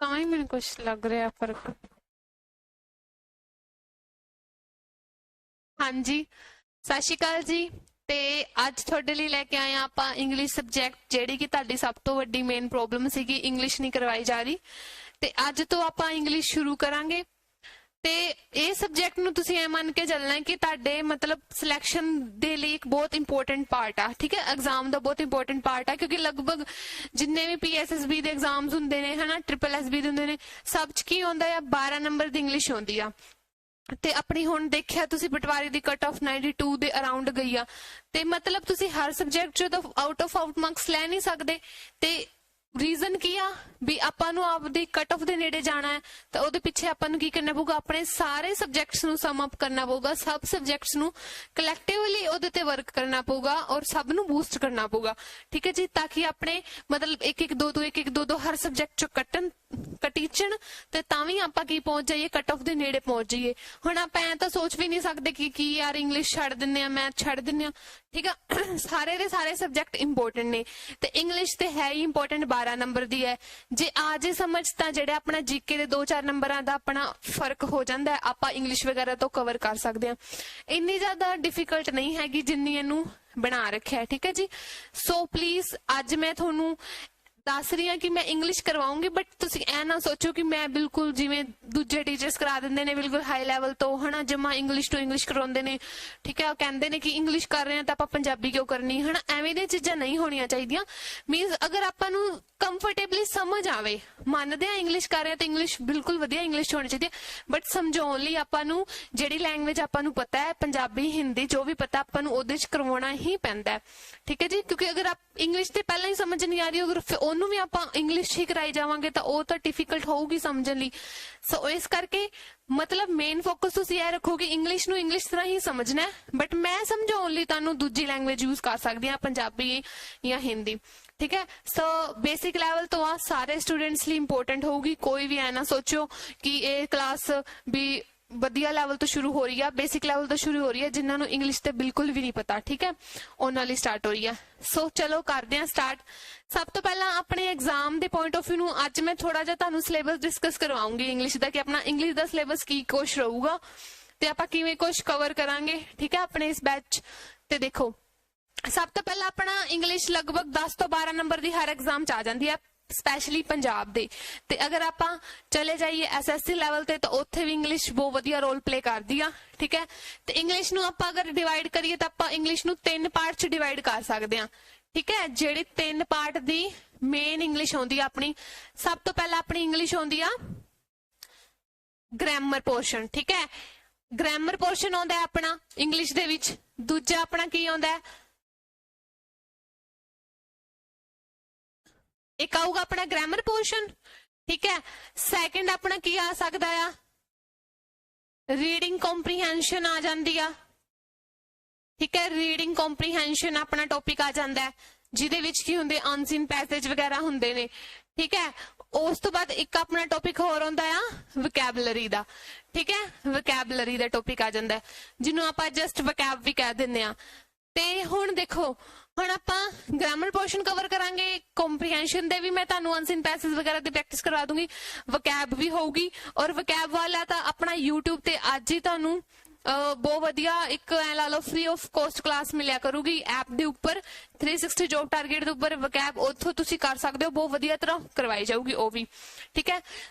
ਤਾਂ ਹੀ ਮੈਨੂੰ ਕੁਛ ਲੱਗ ਰਿਹਾ ਫਰਕ। ਹਾਂਜੀ, ਸਤਿ ਸ਼੍ਰੀ ਅਕਾਲ ਜੀ। ਤੇ ਅੱਜ ਤੁਹਾਡੇ ਲਈ ਲੈ ਕੇ ਆਏ ਆ ਆਪਾਂ ਇੰਗਲਿਸ਼ ਸਬਜੈਕਟ, ਜਿਹੜੀ ਕਿ ਤੁਹਾਡੀ ਸਭ ਤੋਂ ਵੱਡੀ ਮੇਨ ਪ੍ਰੋਬਲਮ ਸੀਗੀ, ਇੰਗਲਿਸ਼ ਨਹੀਂ ਕਰਵਾਈ ਜਾ ਰਹੀ। ਤੇ ਅੱਜ ਤੋਂ ਆਪਾਂ ਇੰਗਲਿਸ਼ ਸ਼ੁਰੂ ਕਰਾਂਗੇ। ਤੇ ਇਹ ਸਬਜੈਕਟ ਨੂੰ ਤੁਸੀਂ ਇਹ ਮੰਨ ਕੇ ਚੱਲਣਾ ਕਿ ਤੁਹਾਡੇ ਮਤਲਬ ਸਿਲੈਕਸ਼ਨ ਦੇ ਲਈ ਇੱਕ ਬਹੁਤ ਇੰਪੋਰਟੈਂਟ ਪਾਰਟ ਆ, ਠੀਕ ਹੈ। ਐਗਜ਼ਾਮ ਦਾ ਬਹੁਤ ਇੰਪੋਰਟੈਂਟ ਪਾਰਟ ਆ, ਕਿਉਂਕਿ ਲਗਭਗ ਜਿੰਨੇ ਵੀ PSSB ਦੇ ਐਗਜ਼ਾਮਸ ਹੁੰਦੇ ਨੇ ਹਨਾ, SSSB ਦੇ ਹੁੰਦੇ ਨੇ, ਸਭ 'ਚ ਕੀ ਹੁੰਦਾ ਆ, 12 ਨੰਬਰ ਦੀ ਇੰਗਲਿਸ਼ ਹੁੰਦੀ ਆ। ਤੇ ਆਪਣੀ ਹੁਣ ਦੇਖਿਆ ਤੁਸੀਂ ਪਟਵਾਰੀ ਦੀ ਕੱਟ ਆਫ 92 ਦੇ ਅਰਾਊਂਡ ਗਈ ਆ। ਤੇ ਮਤਲਬ ਤੁਸੀਂ ਹਰ ਸਬਜੈਕਟ 'ਚੋਂ ਤਾਂ ਆਊਟ ਮਾਰਕਸ ਲੈ ਨਹੀਂ ਸਕਦੇ। ਤੇ ਰੀਜ਼ਨ ਕੀ ਆ ਵੀ ਆਪਾਂ ਨੂੰ ਆਪਦੀ ਕੱਟ ਆਫ ਦੇ ਨੇੜੇ ਜਾਣਾ ਹੈ, ਤਾਂ ਉਹਦੇ ਪਿੱਛੇ ਆਪਾਂ ਨੂੰ ਕੀ ਕਰਨਾ ਪਊਗਾ, ਆਪਣੇ ਸਾਰੇ ਸਬਜੈਕਟਸ ਨੂੰ ਸਮ ਅਪ ਕਰਨਾ ਪਊਗਾ, ਸਭ ਸਬਜੈਕਟਸ ਨੂੰ ਕਲੈਕਟਿਵਲੀ ਉਹਦੇ ਤੇ ਵਰਕ ਕਰਨਾ ਪਊਗਾ ਔਰ ਸਭ ਨੂੰ ਬੂਸਟ ਕਰਨਾ ਪਊਗਾ, ਠੀਕ ਹੈ ਜੀ। ਤਾਂ ਕਿ ਆਪਣੇ ਮਤਲਬ ਇੱਕ ਇੱਕ ਦੋ ਹਰ ਸਬਜੈਕਟ ਚੋਂ ਕਟੀਚਣ ਤੇ ਤਾਂ ਵੀ ਆਪਾਂ ਕੀ ਪਹੁੰਚ ਜਾਈਏ, ਕੱਟ ਆਫ ਦੇ ਨੇੜੇ ਪਹੁੰਚ ਜਾਈਏ। ਹੁਣ ਆਪਾਂ ਐ ਤਾਂ ਸੋਚ ਵੀ ਨਹੀਂ ਸਕਦੇ ਕਿ ਯਾਰ ਇੰਗਲਿਸ਼ ਛੱਡ ਦਿੰਦੇ ਆ, ਮੈਥ ਛੱਡ ਦਿੰਦੇ ਆ, ਠੀਕ ਆ। ਸਾਰੇ ਦੇ ਸਾਰੇ ਸਬਜੈਕਟ ਇੰਪੋਰਟੈਂਟ ਨੇ ਤੇ ਇੰਗਲਿਸ਼ ਤੇ ਹੈ ਹੀ ਇੰਪੋਰਟੈਂਟ, 12 ਨੰਬਰ ਦੀ ਹੈ। ਜੇ ਆ ਜੇ ਸਮਝ ਤਾਂ ਜਿਹੜਾ ਆਪਣਾ GK ਦੇ 2-4 ਨੰਬਰਾਂ ਦਾ ਆਪਣਾ ਫਰਕ ਹੋ ਜਾਂਦਾ, ਆਪਾਂ ਇੰਗਲਿਸ਼ ਵਗੈਰਾ ਤੋਂ ਕਵਰ ਕਰ ਸਕਦੇ ਹਾਂ। ਇੰਨੀ ਜ਼ਿਆਦਾ ਡਿਫਿਕਲਟ ਨਹੀਂ ਹੈਗੀ ਜਿੰਨੀ ਇਹਨੂੰ ਬਣਾ ਰੱਖਿਆ, ਠੀਕ ਹੈ ਜੀ। ਸੋ ਪਲੀਜ਼ ਅੱਜ ਮੈਂ ਤੁਹਾਨੂੰ ਦੱਸ ਰਹੀ ਹਾਂ ਕਿ ਮੈਂ ਇੰਗਲਿਸ਼ ਕਰਵਾਉਂਗੀ, ਬਟ ਤੁਸੀਂ ਐ ਨਾ ਸੋਚੋ ਕਿ ਮੈਂ ਬਿਲਕੁਲ ਜਿਵੇਂ ਦੂਜੇ ਟੀਚਰਸ ਕਰਾ ਦਿੰਦੇ ਨੇ ਬਿਲਕੁਲ ਹਾਈ ਲੈਵਲ ਤੋਂ ਹਨਾ, ਜਮਾ ਇੰਗਲਿਸ਼ ਤੋਂ ਇੰਗਲਿਸ਼ ਕਰਵਾਉਂਦੇ ਨੇ, ਠੀਕ ਹੈ। ਉਹ ਕਹਿੰਦੇ ਨੇ ਕਿ ਇੰਗਲਿਸ਼ ਕਰ ਰਹੇ ਹਾਂ ਤਾਂ ਆਪਾਂ ਪੰਜਾਬੀ ਕਿਉਂ ਕਰਨੀ ਹਨਾ, ਐਵੇਂ ਦੀਆਂ ਚੀਜ਼ਾਂ ਨਹੀਂ ਹੋਣੀਆਂ ਚਾਹੀਦੀਆਂ। ਮੀਨਸ ਅਗਰ ਆਪਾਂ ਨੂੰ ਕੰਫਰਟੇਬਲੀ ਸਮਝ ਆਵੇ, ਮੰਨਦੇ ਆ ਇੰਗਲਿਸ਼ ਕਰ ਰਹੇ ਹਾਂ ਤਾਂ ਇੰਗਲਿਸ਼ ਬਿਲਕੁਲ ਵਧੀਆ ਇੰਗਲਿਸ਼ ਹੋਣੀ ਚਾਹੀਦੀ ਹੈ, ਬਟ ਸਮਝਾਉਣ ਲਈ ਆਪਾਂ ਨੂੰ ਜਿਹੜੀ ਲੈਂਗੁਏਜ ਆਪਾਂ ਨੂੰ ਪਤਾ ਹੈ, ਪੰਜਾਬੀ ਹਿੰਦੀ ਜੋ ਵੀ ਪਤਾ, ਆਪਾਂ ਨੂੰ ਉਹਦੇ 'ਚ ਕਰਵਾਉਣਾ ਹੀ ਪੈਂਦਾ, ਠੀਕ ਹੈ ਜੀ। ਕਿਉਂਕਿ ਅਗਰ ਆਪ ਇੰਗਲਿਸ਼ ਤੇ ਪਹਿਲਾਂ ਹੀ ਸਮਝ ਨਹੀਂ ਆ ਰਹੀ, ਅਗਰ ਉਹਨੂੰ ਵੀ ਆਪਾਂ ਇੰਗਲਿਸ਼ ਹੀ ਕਰਾਈ ਜਾਵਾਂਗੇ ਤਾਂ ਉਹ ਤਾਂ ਡਿਫਿਕਲਟ ਹੋਊਗੀ ਸਮਝਣ ਲਈ। ਸੋ ਇਸ ਕਰਕੇ ਮਤਲਬ ਮੇਨ ਫੋਕਸ ਤੁਸੀਂ ਇਹ ਰੱਖੋ ਕਿ ਇੰਗਲਿਸ਼ ਨੂੰ ਇੰਗਲਿਸ਼ ਤਰ੍ਹਾਂ ਹੀ ਸਮਝਣਾ ਹੈ, ਬਟ ਮੈਂ ਸਮਝਾਉਣ ਲਈ ਤੁਹਾਨੂੰ ਦੂਜੀ ਲੈਂਗੁਏਜ ਯੂਜ਼ ਕਰ ਸਕਦੀ ਹਾਂ, ਪੰਜਾਬੀ ਜਾਂ ਹਿੰਦੀ, ਠੀਕ ਹੈ। ਸੋ ਬੇਸਿਕ ਲੈਵਲ ਤੋਂ ਆ ਸਾਰੇ ਸਟੂਡੈਂਟਸ ਲਈ ਇੰਪੋਰਟੈਂਟ ਹੋਊਗੀ। ਕੋਈ ਵੀ ਐ ਨਾ ਸੋਚੋ ਕਿ ਇਹ ਕਲਾਸ ਵੀ ਵਧੀਆ ਲੈਵਲ ਤੋਂ ਸ਼ੁਰੂ ਹੋ ਰਹੀ ਆ, ਬੇਸਿਕ ਲੈਵਲ ਤੋਂ ਸ਼ੁਰੂ ਹੋ ਰਹੀ ਹੈ। ਜਿਨ੍ਹਾਂ ਨੂੰ ਇੰਗਲਿਸ਼ ਤੇ ਬਿਲਕੁਲ ਵੀ ਨਹੀਂ ਪਤਾ, ਠੀਕ ਹੈ, ਉਹਨਾਂ ਲਈ ਸਟਾਰਟ ਹੋ ਰਹੀ ਹੈ। ਸੋ ਚਲੋ ਕਰਦੇ ਹਾਂ ਸਟਾਰਟ। ਸਭ ਤੋਂ ਪਹਿਲਾਂ ਆਪਣੇ ਐਗਜ਼ਾਮ ਦੇ ਪੁਆਇੰਟ ਆਫ ਵਿਊ ਨੂੰ ਅੱਜ ਮੈਂ ਥੋੜਾ ਜਿਹਾ ਤੁਹਾਨੂੰ ਸਿਲੇਬਸ ਡਿਸਕਸ ਕਰਵਾਉਂਗੀ ਇੰਗਲਿਸ਼ ਦਾ, ਕਿ ਆਪਣਾ ਇੰਗਲਿਸ਼ ਦਾ ਸਿਲੇਬਸ ਕੀ ਕੁਛ ਰਹੂਗਾ ਤੇ ਆਪਾਂ ਕਿਵੇਂ ਕੁਛ ਕਵਰ ਕਰਾਂਗੇ, ਠੀਕ ਹੈ, ਆਪਣੇ ਇਸ ਬੈਚ ਤੇ। ਦੇਖੋ ਸਭ ਤੋਂ ਪਹਿਲਾਂ ਆਪਣਾ ਇੰਗਲਿਸ਼ ਲਗਭਗ 10 ਤੋਂ 12 ਨੰਬਰ ਦੀ ਹਰ ਐਗਜ਼ਾਮ 'ਚ ਆ ਜਾਂਦੀ ਹੈ, ਸਪੈਸ਼ਲੀ ਪੰਜਾਬ ਦੇ। ਤੇ ਅਗਰ ਆਪਾਂ ਚਲੇ ਜਾਈਏ SSC ਲੈਵਲ ਤੇ ਤਾਂ ਉੱਥੇ ਵੀ ਇੰਗਲਿਸ਼ ਬਹੁਤ ਵਧੀਆ ਰੋਲ ਪਲੇ ਕਰਦੀ ਆ, ਠੀਕ ਹੈ। ਤੇ ਇੰਗਲਿਸ਼ ਨੂੰ ਆਪਾਂ ਅਗਰ ਡਿਵਾਈਡ ਕਰੀਏ ਤਾਂ ਆਪਾਂ ਇੰਗਲਿਸ਼ ਨੂੰ 3 ਪਾਰਟ 'ਚ ਡਿਵਾਈਡ ਕਰ ਸਕਦੇ ਹਾਂ, ਠੀਕ ਹੈ। ਜਿਹੜੀ 3 ਪਾਰਟ ਦੀ ਮੇਨ ਇੰਗਲਿਸ਼ ਆਉਂਦੀ ਆ ਆਪਣੀ, ਸਭ ਤੋਂ ਪਹਿਲਾਂ ਆਪਣੀ ਇੰਗਲਿਸ਼ ਆਉਂਦੀ ਆ ਗ੍ਰਾਮਰ ਪੋਰਸ਼ਨ, ਠੀਕ ਹੈ। ਗ੍ਰਾਮਰ ਪੋਰਸ਼ਨ ਆਉਂਦਾ ਆਪਣਾ ਇੰਗਲਿਸ਼ ਦੇ ਵਿੱਚ। ਦੂਜਾ ਆਪਣਾ ਕੀ ਆਉਂਦਾ, ਇੱਕ ਆਊਗਾ ਆਪਣਾ ਗ੍ਰਾਮਰ ਪੋਰਸ਼ਨ, ਠੀਕ ਹੈ। ਸੈਕਿੰਡ ਆਪਣਾ ਕੀ ਆ ਸਕਦਾ ਆ, ਰੀਡਿੰਗ ਕੰਪਰੀਹੈਂਸ਼ਨ ਆ ਜਾਂਦੀ ਆ, ਠੀਕ ਹੈ। ਰੀਡਿੰਗ ਕੰਪਰੀਹੈਂਸ਼ਨ ਆਪਣਾ ਟੌਪਿਕ ਆ ਜਾਂਦਾ ਹੈ, ਜਿਹਦੇ ਵਿੱਚ ਕੀ ਹੁੰਦੇ, ਅਨਸੀਨ ਪੈਸੇਜ ਵਗੈਰਾ ਹੁੰਦੇ ਨੇ, ਠੀਕ ਹੈ। ਉਸ ਤੋਂ ਬਾਅਦ ਇੱਕ ਆਪਣਾ ਟੌਪਿਕ ਹੋਰ ਹੁੰਦਾ ਆ ਵੋਕੈਬਲਰੀ ਦਾ, ਠੀਕ ਹੈ। ਵੋਕੈਬਲਰੀ ਦਾ ਟੌਪਿਕ ਆ ਜਾਂਦਾ, ਜਿਹਨੂੰ ਆਪਾਂ ਜਸਟ ਵੋਕੈਬ ਵੀ ਕਹਿ ਦਿੰਦੇ ਆ। ਤੇ ਹੁਣ ਦੇਖੋ, ਹੁਣ ਆਪਾਂ ਗ੍ਰਾਮਰ ਪੋਰਸ਼ਨ ਕਵਰ ਕਰਾਂਗੇ, ਕੰਪਰੀਹੈਂਸ਼ਨ ਦੇ ਵੀ ਮੈਂ ਤੁਹਾਨੂੰ ਅਨਸੀਨ ਪੈਸੇਜ ਵਗੈਰਾ ਦੀ ਪ੍ਰੈਕਟਿਸ ਕਰਵਾ ਦੂੰਗੀ, ਵੋਕੈਬ ਵੀ ਹੋਊਗੀ। ਔਰ ਵੋਕੈਬ ਵਾਲਾ ਤਾਂ ਆਪਣਾ YouTube ਤੇ ਅੱਜ ਹੀ ਤੁਹਾਨੂੰ ਬਹੁਤ ਵਧੀਆ ਇੱਕ ਐ ਲਾ ਲਓ ਫ੍ਰੀ ਆਫ ਕੋਸਟ ਕਲਾਸ ਮਿਲਿਆ ਕਰੂਗੀ ਐਪ ਦੇ ਉੱਪਰ, 360 ਜੋਬ ਟਾਰਗੇਟ ਦੇ ਉੱਪਰ ਵੋਕੈਬ, ਉੱਥੋਂ ਤੁਸੀਂ ਕਰ ਸਕਦੇ ਹੋ, ਬਹੁਤ ਵਧੀਆ ਤਰ੍ਹਾਂ ਕਰਵਾਈ ਜਾਊਗੀ ਉਹ ਵੀ, ਠੀਕ ਹੈ।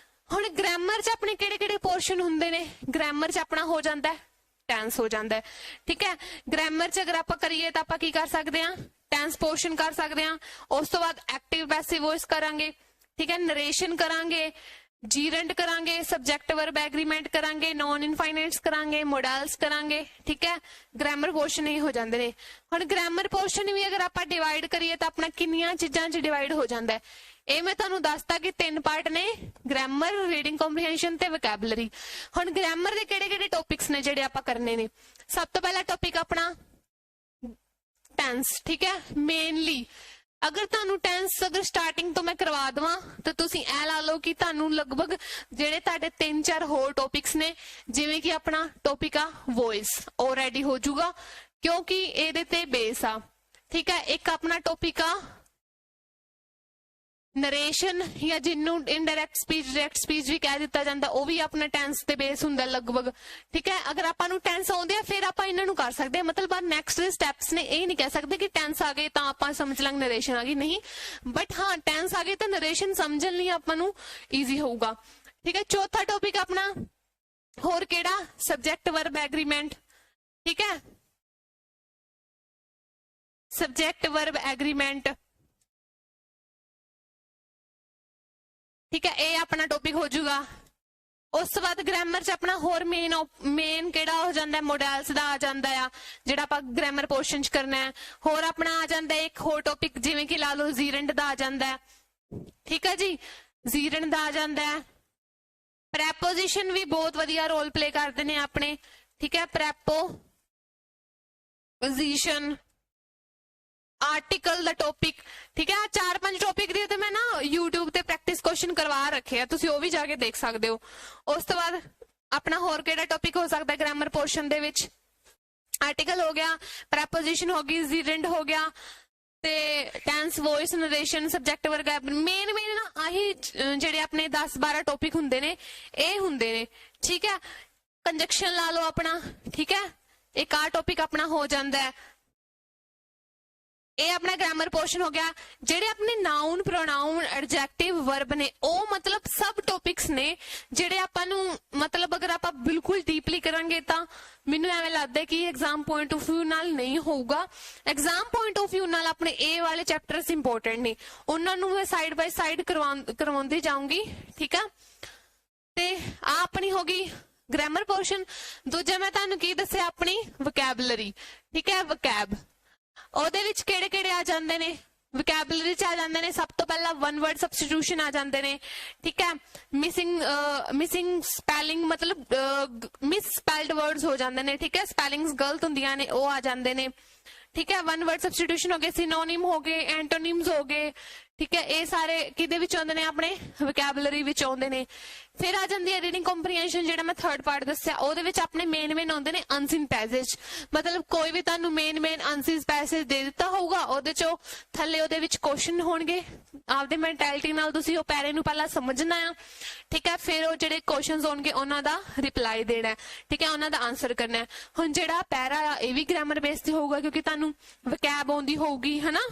ਹੁਣ ਗ੍ਰਾਮਰ 'ਚ ਆਪਣੇ ਕਿਹੜੇ ਕਿਹੜੇ ਪੋਰਸ਼ਨ ਹੁੰਦੇ ਨੇ, ਗ੍ਰਾਮਰ 'ਚ ਆਪਣਾ ਹੋ ਜਾਂਦਾ ਟੈਂਸ ਹੋ ਜਾਂਦਾ, ਠੀਕ ਹੈ। ਗ੍ਰਾਮਰ 'ਚ ਅਗਰ ਆਪਾਂ ਕਰੀਏ ਤਾਂ ਆਪਾਂ ਕੀ ਕਰ ਸਕਦੇ ਹਾਂ, ਟੈਂਸ ਪੋਰਸ਼ਨ ਕਰ ਸਕਦੇ ਹਾਂ। ਉਸ ਤੋਂ ਬਾਅਦ ਐਕਟਿਵ ਪੈਸਿਵ ਵੌਇਸ ਕਰਾਂਗੇ, ਠੀਕ ਹੈ। ਨਰੇਸ਼ਨ ਕਰਾਂਗੇ, ਜੀਰੈਂਟ ਕਰਾਂਗੇ, ਸਬਜੈਕਟ ਵਰਬ ਐਗਰੀਮੈਂਟ ਕਰਾਂਗੇ, ਨॉन ਇਨਫਾਈਨਾਈਟਸ ਕਰਾਂਗੇ, ਮੋਡਲਸ ਕਰਾਂਗੇ, ਠੀਕ ਹੈ। ਗ੍ਰਾਮਰ ਪੋਰਸ਼ਨ ਹੀ ਹੋ ਜਾਂਦੇ ਨੇ। ਹੁਣ ਗ੍ਰਾਮਰ ਪੋਰਸ਼ਨ ਵੀ ਅਗਰ ਆਪਾਂ ਡਿਵਾਈਡ ਕਰੀਏ ਤਾਂ ਆਪਣਾ ਕਿੰਨੀਆਂ ਚੀਜ਼ਾਂ 'ਚ ਡਿਵਾਈਡ ਹੋ ਜਾਂਦਾ, ਇਹ ਮੈਂ ਤੁਹਾਨੂੰ ਦੱਸਤਾ ਕਿ 3 ਪਾਰਟ ਨੇ, ਗ੍ਰਾਮਰ, ਰੀਡਿੰਗ ਕੰਪਰੀਹੈਂਸ਼ਨ ਤੇ ਵੋਕੈਬਲਰੀ। ਹੁਣ ਗ੍ਰਾਮਰ ਦੇ ਕਿਹੜੇ ਕਿਹੜੇ ਟੌਪਿਕਸ ਨੇ ਜਿਹੜੇ ਆਪਾਂ ਕਰਨੇ ਨੇ। ਸਭ ਤੋਂ ਪਹਿਲਾ ਟੌਪਿਕ ਆਪਣਾ ਟੈਂਸ, ਠੀਕ ਹੈ। ਮੇਨਲੀ ਅਗਰ ਤੁਹਾਨੂੰ ਟੈਂਸ ਅਗਰ ਸਟਾਰਟਿੰਗ ਤੋਂ ਮੈਂ ਕਰਵਾ ਦੇਵਾਂ ਤਾਂ ਤੁਸੀਂ ਐ ਲਾ ਲਓ ਕਿ ਤੁਹਾਨੂੰ ਲਗਭਗ ਜਿਹੜੇ ਤੁਹਾਡੇ 3-4 ਹੋਰ ਟੌਪਿਕਸ ਨੇ, ਜਿਵੇਂ ਕਿ ਆਪਣਾ ਟੌਪਿਕ ਆ ਵੌਇਸ, ਉਹ ਰੈਡੀ ਹੋ ਜਾਊਗਾ ਕਿਉਂਕਿ ਇਹਦੇ ਤੇ ਬੇਸ ਆ, ਠੀਕ ਹੈ। ਇੱਕ ਆਪਣਾ ਟੌਪਿਕ ਆ ਨਰੇਸ਼ਨ ਜਾਂ ਜਿਹਨੂੰ ਇਨਡਾਇਰੈਕਟ ਸਪੀਚ ਡਾਇਰੈਕਟ ਸਪੀਚ ਵੀ ਕਹਿ ਦਿੱਤਾ ਜਾਂਦਾ, ਉਹ ਵੀ ਆਪਣਾ ਟੈਂਸ ਤੇ ਬੇਸ ਹੁੰਦਾ ਲਗਭਗ। ਠੀਕ ਹੈ, ਅਗਰ ਆਪਾਂ ਨੂੰ ਟੈਂਸ ਆਉਂਦੇ ਆ ਫਿਰ ਆਪਾਂ ਇਹਨਾਂ ਨੂੰ ਕਰ ਸਕਦੇ ਹਾਂ। ਮਤਲਬ ਨੈਕਸਟ ਦੇ ਸਟੈਪਸ ਨੇ, ਇਹ ਨਹੀਂ ਕਹਿ ਸਕਦੇ ਕਿ ਟੈਂਸ ਆ ਗਏ ਤਾਂ ਆਪਾਂ ਸਮਝ ਲਾਂਗੇ ਨਰੇਸ਼ਨ ਆ ਗਈ, ਨਹੀਂ। ਬਟ ਹਾਂ, ਟੈਂਸ ਆ ਗਏ ਤਾਂ ਨਰੇਸ਼ਨ ਸਮਝਣ ਲਈ ਆਪਾਂ ਨੂੰ ਈਜ਼ੀ ਹੋਊਗਾ। ਠੀਕ ਹੈ, ਚੌਥਾ ਟੌਪਿਕ ਆਪਣਾ ਹੋਰ ਕਿਹੜਾ? Subject verb agreement. ਠੀਕ ਹੈ, ਸਬਜੈਕਟ ਵਰਬ ਐਗਰੀਮੈਂਟ। ठीक है, ये अपना टॉपिक हो जाऊगा। उस तो बाद ग्रामर च अपना होर मेन केड़ा हो जाता है? मॉडल्स दा आ जाता है, जिहड़ा आपां ग्रामर पोर्शन च करना है। होर अपना आ जाता है एक होर टॉपिक, जिवें कि ला लो जीरेंट दा आ जाता है। ठीक है जी, जीरेंट दा आ जाता है। प्रैपोजिशन भी बहुत वधिया रोल प्ले करते हैं अपने। ठीक है, प्रैपोजिशन, आर्टिकल दा टॉपिक। ठीक है, 4-5 टॉपिक दी ते मैं ना यूट्यूब ते प्रैक्टिस क्वेश्चन करवा रखे हैं, तुसी वो भी जाके देख सकते हो। उस तो बाद अपना होर केड़ा टॉपिक हो सकता है ग्रामर पोर्शन दे विच? आर्टिकल हो गया, प्रैपोजिशन हो गई, जीरेंट हो गया, ते tense, voice, narration, subject verb. मेन ना आही जेडे अपने 10-12 टॉपिक हुंदे ने, ये हुंदे ने। ठीक है, कंजक्शन ला लो अपना। ठीक है, एक आ टॉपिक अपना हो जाता है। ये अपना ग्रामर पोर्शन हो गया। जेडे अपने नाउन, प्रोनाउन, एडजेक्टिव, वर्ब ने, ओ मतलब सब टॉपिक्स ने जेडे आपां नू, मतलब अगर आप बिल्कुल डीपली करांगे तां मैनू एवें लगदा है कि एग्जाम पॉइंट ऑफ व्यू नाल नहीं होगा। एग्जाम पॉइंट ऑफ व्यू नाल अपने ए वाले चैप्टर्स इंपोर्टेंट ने, उन्हां नू मैं साइड बाय साइड करवाउंदी जाऊंगी। ठीक है, ते आ अपनी होगी ग्रामर पोर्शन। दूजा मैं तुहानू की दस्सिया अपनी वोकैबुलरी। ठीक है, वोकैब ਉਹਦੇ ਵਿੱਚ ਕਿਹੜੇ ਕਿਹੜੇ ਆ ਜਾਂਦੇ ਨੇ? ਵੋਕੈਬਲਰੀ ਚ ਆ ਜਾਂਦੇ ਨੇ। ਸਭ ਤੋਂ ਪਹਿਲਾਂ ਵਨ ਵਰਡ ਸਬਸਟੀਟਿਊਸ਼ਨ ਆ ਜਾਂਦੇ ਨੇ। ਠੀਕ ਹੈ, ਮਿਸਿੰਗ ਸਪੈਲਿੰਗ, ਮਤਲਬ ਮਿਸ ਸਪੈਲਡ ਵਰਡਸ ਹੋ ਜਾਂਦੇ ਨੇ। ਠੀਕ ਹੈ, ਸਪੈਲਿੰਗਸ ਗਲਤ ਹੁੰਦੀਆਂ ਨੇ, ਉਹ ਆ ਜਾਂਦੇ ਨੇ। ठीक है, वन वर्ड सब्सटीट्यूशन हो गए, सिनोनिम हो गए, एंटोनिम्स हो गए। ठीक है, ये सारे किहदे विच आउंदे ने? अपने वोकैबुलरी विच आउंदे ने। फिर आ जांदी है रीडिंग कॉम्प्रीहेंशन, जिहड़ा मैं थर्ड पार्ट दस्सिया, ओहदे विच अपने मेन आउंदे ने अनसीन पैसेज। मतलब कोई भी तुहानू मेन अनसीन पैसेज दे दिता होगा, ओहदे चो थल्ले ओहदे विच क्वेश्चन होणगे। आपदे मैंटैलिटी नाल तुसीं ओह पैरे नू पहला समझना है। ठीक है, फिर ओह जिहड़े क्वेश्चनस होणगे उन्हां दा रिप्लाई देना है। ठीक है, उन्हां दा आंसर करना है। हुण जिहड़ा पैरा आ, इह भी ग्रामर बेस ते होऊगा, क्योंकि तुहानू वोकैब आउंदी होगी, है ना?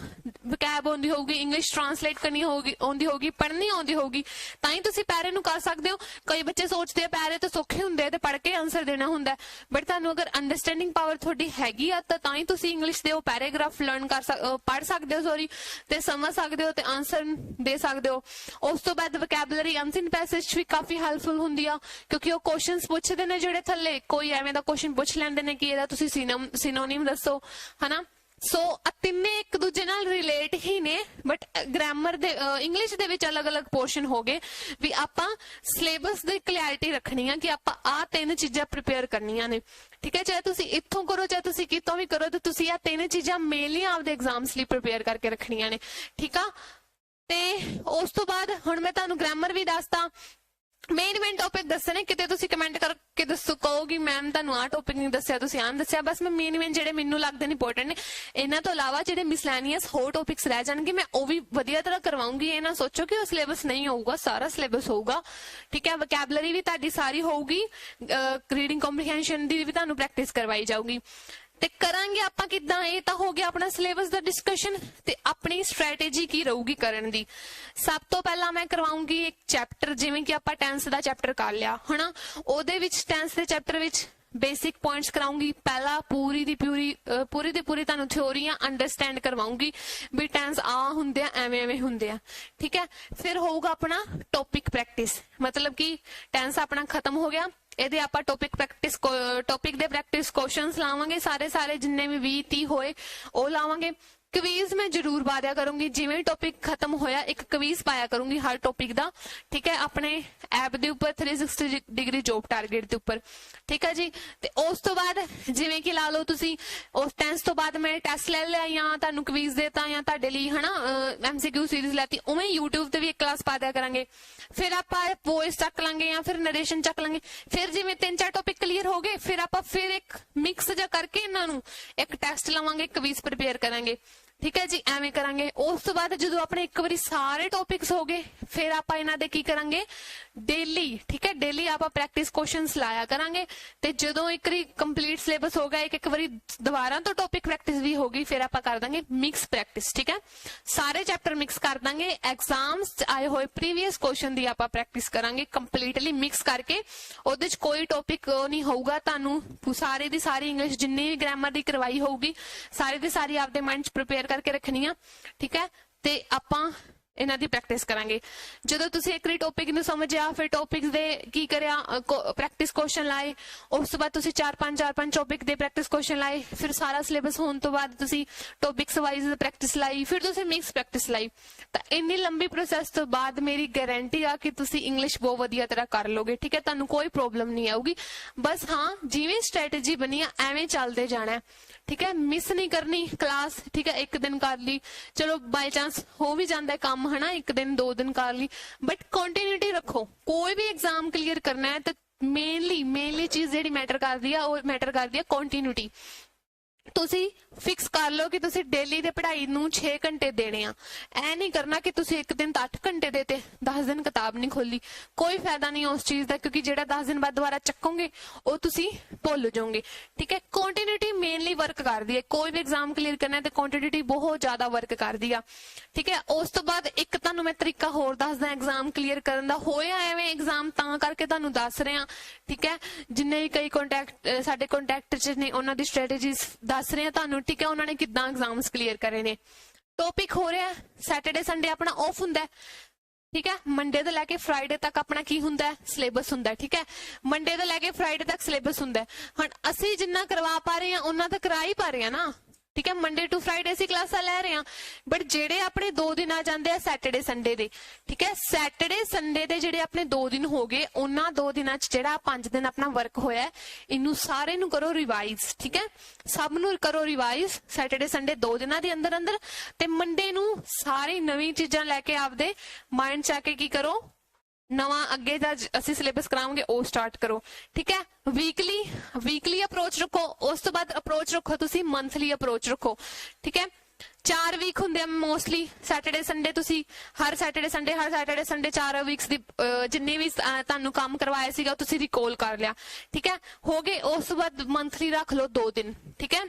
वोकैब आउंदी होगी, इंग्लिश ट्रांसलेट करनी होगी, आउंदी होगी, पढ़नी आउंदी होगी, तां ही तुसीं पैरे नू कर सकदे हो। कई बच्चे सोचते हैं पैरे तो सौखे हुंदे ते पढ़ के आंसर देना हुंदा है, बट तुहानू अगर अंडरस्टैंडिंग पावर थोड़ी हैगी आ तां ही तुसीं इंग्लिश दे पैराग्राफ लर्न पढ़ सकदे हो, सॉरी, ते समझ सकदे हो ते आंसर दे सकदे हो। उस तो बाद वोकैबुलरी अनसीन पैसेज भी काफी हेल्पफुल हुंदी आ, क्योंकि वो क्वेश्चंस पुछदे ने जिहड़े थल्ले कोई एवें दा क्वेश्चन पुछ लैंदे ने कि इहदा तुसीं सिनोनिम दस्सो, है ना? सो तिन्ने एक दूजे नाल रिलेट ही ने, बट ग्रामर दे इंग्लिश दे विच अलग अलग पोर्शन हो गए भी आपां सिलेबस दी क्लैरिटी रखनी है कि आपां आ 3 चीज़ां प्रिपेयर करनियां ने। ठीक है, चाहे तुसीं इत्थों करो चाहे तुसीं कितों भी करो, तो तुसीं आ 3 चीज़ां मेनली आपदे एग्जाम्स लई प्रिपेयर करके रखनियां ने। ठीक आ, ते उस तो बाद हुण मैं तुहानू ग्रामर भी दसदा। मेन टॉपिक दस्से ने, किते तुसीं कमेंट करके दसो, कहोगी मैम तुहानू आ टॉपिक नहीं दस्सिया, तुसीं आ दस्सिया। बस मैं मेन जिहड़े मैनू लगदे ने इंपोर्टेंट ने, इन्हां तो इलावा जिहड़े मिसलैनियस होर टॉपिक्स रह जाणगे मैं वो भी वधिया तरह करवाऊंगी। ये ना सोचो कि वो सिलेबस नहीं होऊगा, सारा सिलेबस होऊगा। ठीक है, वोकैबुलरी भी तुहाडी सारी होऊगी, रीडिंग कॉम्प्रीहेंशन दी भी तुहानू प्रैक्टिस करवाई जाऊगी। ते करांगे आपां किदां? ये तां हो गया अपना सिलेबस दा डिस्कशन, ते अपनी स्ट्रैटेजी की रहूगी करन दी। सब तो पहला मैं करवाऊंगी एक चैप्टर, जिवें कि आपां टेंस दा चैप्टर कर लिया, है ना? ओहदे विच टेंस दे चैप्टर विच बेसिक पॉइंट्स कराऊंगी। पहला पूरी दी पूरी तुहानू थ्योरियां अंडरस्टैंड करवाऊंगी भी टेंस आ हुंदे आ, एवें हुंदे आ। ठीक है, फिर होऊगा अपना टॉपिक प्रैक्टिस, मतलब कि टेंस अपना खत्म हो गया, ਇਹਦੇ ਆਪਾਂ टॉपिक ਦੇ प्रैक्टिस क्वेश्चंस लावांगे, सारे जिन्ने भी 20-30 होए ਉਹ लावांगे। क्वीज मैं जरूर पा दिया करूंगी, जिवें टॉपिक खत्म होया एक क्वीज पाया करूंगी हर टॉपिक दा। ठीक है, अपने ऐप दे उपर 360 डिग्री जॉब टारगेट दे उपर। ठीक है जी, ते उस तो बाद जिवें कि ला लो तुसीं उस टेंस तो बाद मैं टेस्ट ले लिया या तुहानू क्वीज देता या तुहाडे लई, है ना, MCQ सीरीज लेती, उवें यूट्यूब ते भी एक क्लास पा दिया करांगे। फिर आपां वॉइस चक लांगे या फिर नरेशन चक लांगे। फिर जिवें 3-4 टॉपिक क्लीयर हो गए, फिर आपां फिर एक मिक्स जा करके इन्हां नू एक टेस्ट लवांगे, क्वीज प्रिपेयर करांगे। ठीक है जी, एवें करांगे। उस तो बाद जो अपने एक बारी सारे टॉपिक्स हो गए, फिर आप इन्हां दे की करांगे डेली। ठीक है, डेली आप प्रैक्टिस क्वेश्चंस लाया करांगे, ते जदों एक बारी कंप्लीट सिलेबस हो गया, एक बारी दोबारा तो टॉपिक प्रैक्टिस भी होगी, फिर आप कर देंगे मिक्स प्रैक्टिस। ठीक है, सारे चैप्टर मिक्स कर देंगे, एग्जाम्स आए हुए प्रीवियस क्वेश्चन दी आप प्रैक्टिस करांगे कंप्लीटली मिक्स करके। ਉਹਦੇ ਚ कोई टॉपिक नहीं होगा, ਤੁਹਾਨੂੰ सारे दी सारी इंग्लिश जिन्नी भी ग्रामर दी करवाई होगी सारी दी सारी आपदे माइंड च प्रिपेयर करके रखनी आ। ठीक है, ते आपां इन्हां दी प्रैक्टिस करांगे। ਜਦੋਂ ਤੁਸੀਂ ਇੱਕ ਵਾਰੀ ਟੌਪਿਕ ਨੂੰ ਸਮਝਿਆ, ਫਿਰ ਟੌਪਿਕਸ ਦੇ ਕੀ ਕਰਿਆ, ਪ੍ਰੈਕਟਿਸ ਕੁਐਸਚਨ ਲਾਏ, ਉਸ ਤੋਂ ਬਾਅਦ ਤੁਸੀਂ 4-5 ਟੌਪਿਕ ਦੇ ਪ੍ਰੈਕਟਿਸ ਕੁਐਸਚਨ ਲਾਏ, ਫਿਰ ਸਾਰਾ ਸਿਲੇਬਸ ਹੋਣ ਤੋਂ ਬਾਅਦ ਤੁਸੀਂ ਟੌਪਿਕਸ ਵਾਈਜ਼ ਪ੍ਰੈਕਟਿਸ ਲਾਈ, ਫਿਰ ਤੁਸੀਂ ਮਿਕਸ ਪ੍ਰੈਕਟਿਸ ਲਾਈ। ਤਾਂ ਇੰਨੀ ਲੰਬੀ ਪ੍ਰੋਸੈਸ ਤੋਂ ਬਾਅਦ ਮੇਰੀ ਗਾਰੰਟੀ ਆ ਕਿ ਤੁਸੀਂ ਇੰਗਲਿਸ਼ ਬਹੁਤ ਵਧੀਆ ਤਰ੍ਹਾਂ ਕਰ ਲੋਗੇ। ਠੀਕ ਹੈ, ਤੁਹਾਨੂੰ ਕੋਈ ਪ੍ਰੋਬਲਮ ਨਹੀਂ ਆਊਗੀ। ਬਸ ਹਾਂ, ਜਿਵੇਂ ਸਟ੍ਰੈਟਜੀ ਬਣੀ ਆ ਐਵੇਂ ਚੱਲਦੇ ਜਾਣਾ। ठीक है, मिस नहीं करनी क्लास। ठीक है, एक दिन कर ली, चलो बाय चांस हो भी जाता है काम, है ना, एक दिन 2 दिन कर ली, बट कंटिन्यूटी रखो। कोई भी एग्जाम क्लियर करना है तो मेनली चीज जी मैटर करती है, वो मैटर करती है कंटिन्यूटी। ਤੁਸੀਂ ਫਿਕਸ ਕਰ ਲਓ ਕਿ ਤੁਸੀਂ ਡੇਲੀ ਦੇ ਪੜ੍ਹਾਈ ਨੂੰ 6 ਘੰਟੇ ਦੇਣੇ ਆ। ਐ ਨਹੀਂ ਕਰਨਾ ਕਿ ਤੁਸੀਂ ਇੱਕ ਦਿਨ ਤਾਂ 8 ਘੰਟੇ ਦੇਤੇ, 10 ਦਿਨ ਕਿਤਾਬ ਨਹੀਂ ਖੋਲੀ, ਕੋਈ ਫਾਇਦਾ ਨਹੀਂ ਉਸ ਚੀਜ਼ ਦਾ, ਕਿਉਂਕਿ ਜਿਹੜਾ 10 ਦਿਨ ਬਾਅਦ ਦੁਬਾਰਾ ਚੱਕੋਗੇ ਉਹ ਤੁਸੀਂ ਭੁੱਲ ਜਾਓਗੇ। ਠੀਕ ਹੈ, ਕੰਟੀਨਿਊਟੀ ਮੇਨਲੀ ਵਰਕ ਕਰਦੀ ਹੈ। ਕੋਈ ਵੀ ਐਗਜ਼ਾਮ ਕਲੀਅਰ ਕਰਨਾ ਹੈ ਤੇ ਕੰਟੀਨਿਊਟੀ ਬਹੁਤ ਜ਼ਿਆਦਾ ਵਰਕ ਕਰਦੀ ਆ। ਠੀਕ ਹੈ, ਉਸ ਤੋਂ ਬਾਅਦ ਇੱਕ ਤੁਹਾਨੂੰ ਮੈਂ ਤਰੀਕਾ ਹੋਰ ਦੱਸਦਾ ਐਗਜ਼ਾਮ ਕਲੀਅਰ ਕਰਨ ਦਾ। ਹੋਇਆ ਐਵੇਂ ਐਗਜ਼ਾਮ ਤਾਂ ਕਰਕੇ ਤੁਹਾਨੂੰ ਦੱਸ ਰਿਹਾ। ਠੀਕ ਹੈ, ਜਿੰਨੇ ਵੀ ਕਈ ਸਾਡੇ ਕੰਟੈਕਟ ਚ ਨੇ ਉਹਨਾਂ ਦੀ ਸਟ੍ਰੈਟੇਜੀਜ਼ ਦੱਸ ਰਹੇ ਆ ਤੁਹਾਨੂੰ। ਠੀਕ ਹੈ, ਉਹਨਾਂ ਨੇ ਕਿੱਦਾਂ ਐਗਜ਼ਾਮਸ ਕਲੀਅਰ ਕਰੇ ਨੇ। ਟੌਪਿਕ ਹੋ ਰਿਹਾ ਸੈਟਰਡੇ ਸੰਡੇ ਆਪਣਾ ਆਫ ਹੁੰਦਾ। ठीक है, मंडे तो लैके फ्राइडे तक अपना की हुंदा है, सिलेबस हुंदा है। ठीक है, मंडे तो लैके फ्राइडे तक सिलेबस हुंदा है। हुण असीं जिन्ना करवा पा रहे हैं उन्ना तो करा ही पा रहे हैं ना। ठीक है, मंडे टू फ्राइडे असीं क्लासां लै रहे हैं, बट जेड़े अपने 2 दिन आ जांदे आ सैटरडे संडे दे। ठीक है, सैटरडे संडे दे जेड़े अपने 2 दिन हो गए, उन्ना 2 दिनां च जेड़ा 5 दिन अपना वर्क होया इनू सारे नू करो रिवाइज। ठीक है, सब नू करो रिवाइज सैटरडे संडे 2 दिनां दे अंदर अंदर, ते मंडे नू सारी नवी चीजां लैके आपदे माइंड च आके की करो, नवा अगे दा असी सिलेबस कराओगे वो स्टार्ट करो। ठीक है, वीकली अप्रोच रखो, उस तो बाद अप्रोच रखो तुसी मंथली अप्रोच रखो। ठीक है, 4 वीक हुंदे मोस्टली सैटरडे संडे, तुसी हर सैटरडे संडे 4 वीक्स दी जिन्ने भी तुहानू काम करवाया सीगा तुसी रिकॉल कर लिया। ठीक है, हो गए। उस तो बाद मंथली रख लो 2 दिन। ठीक है,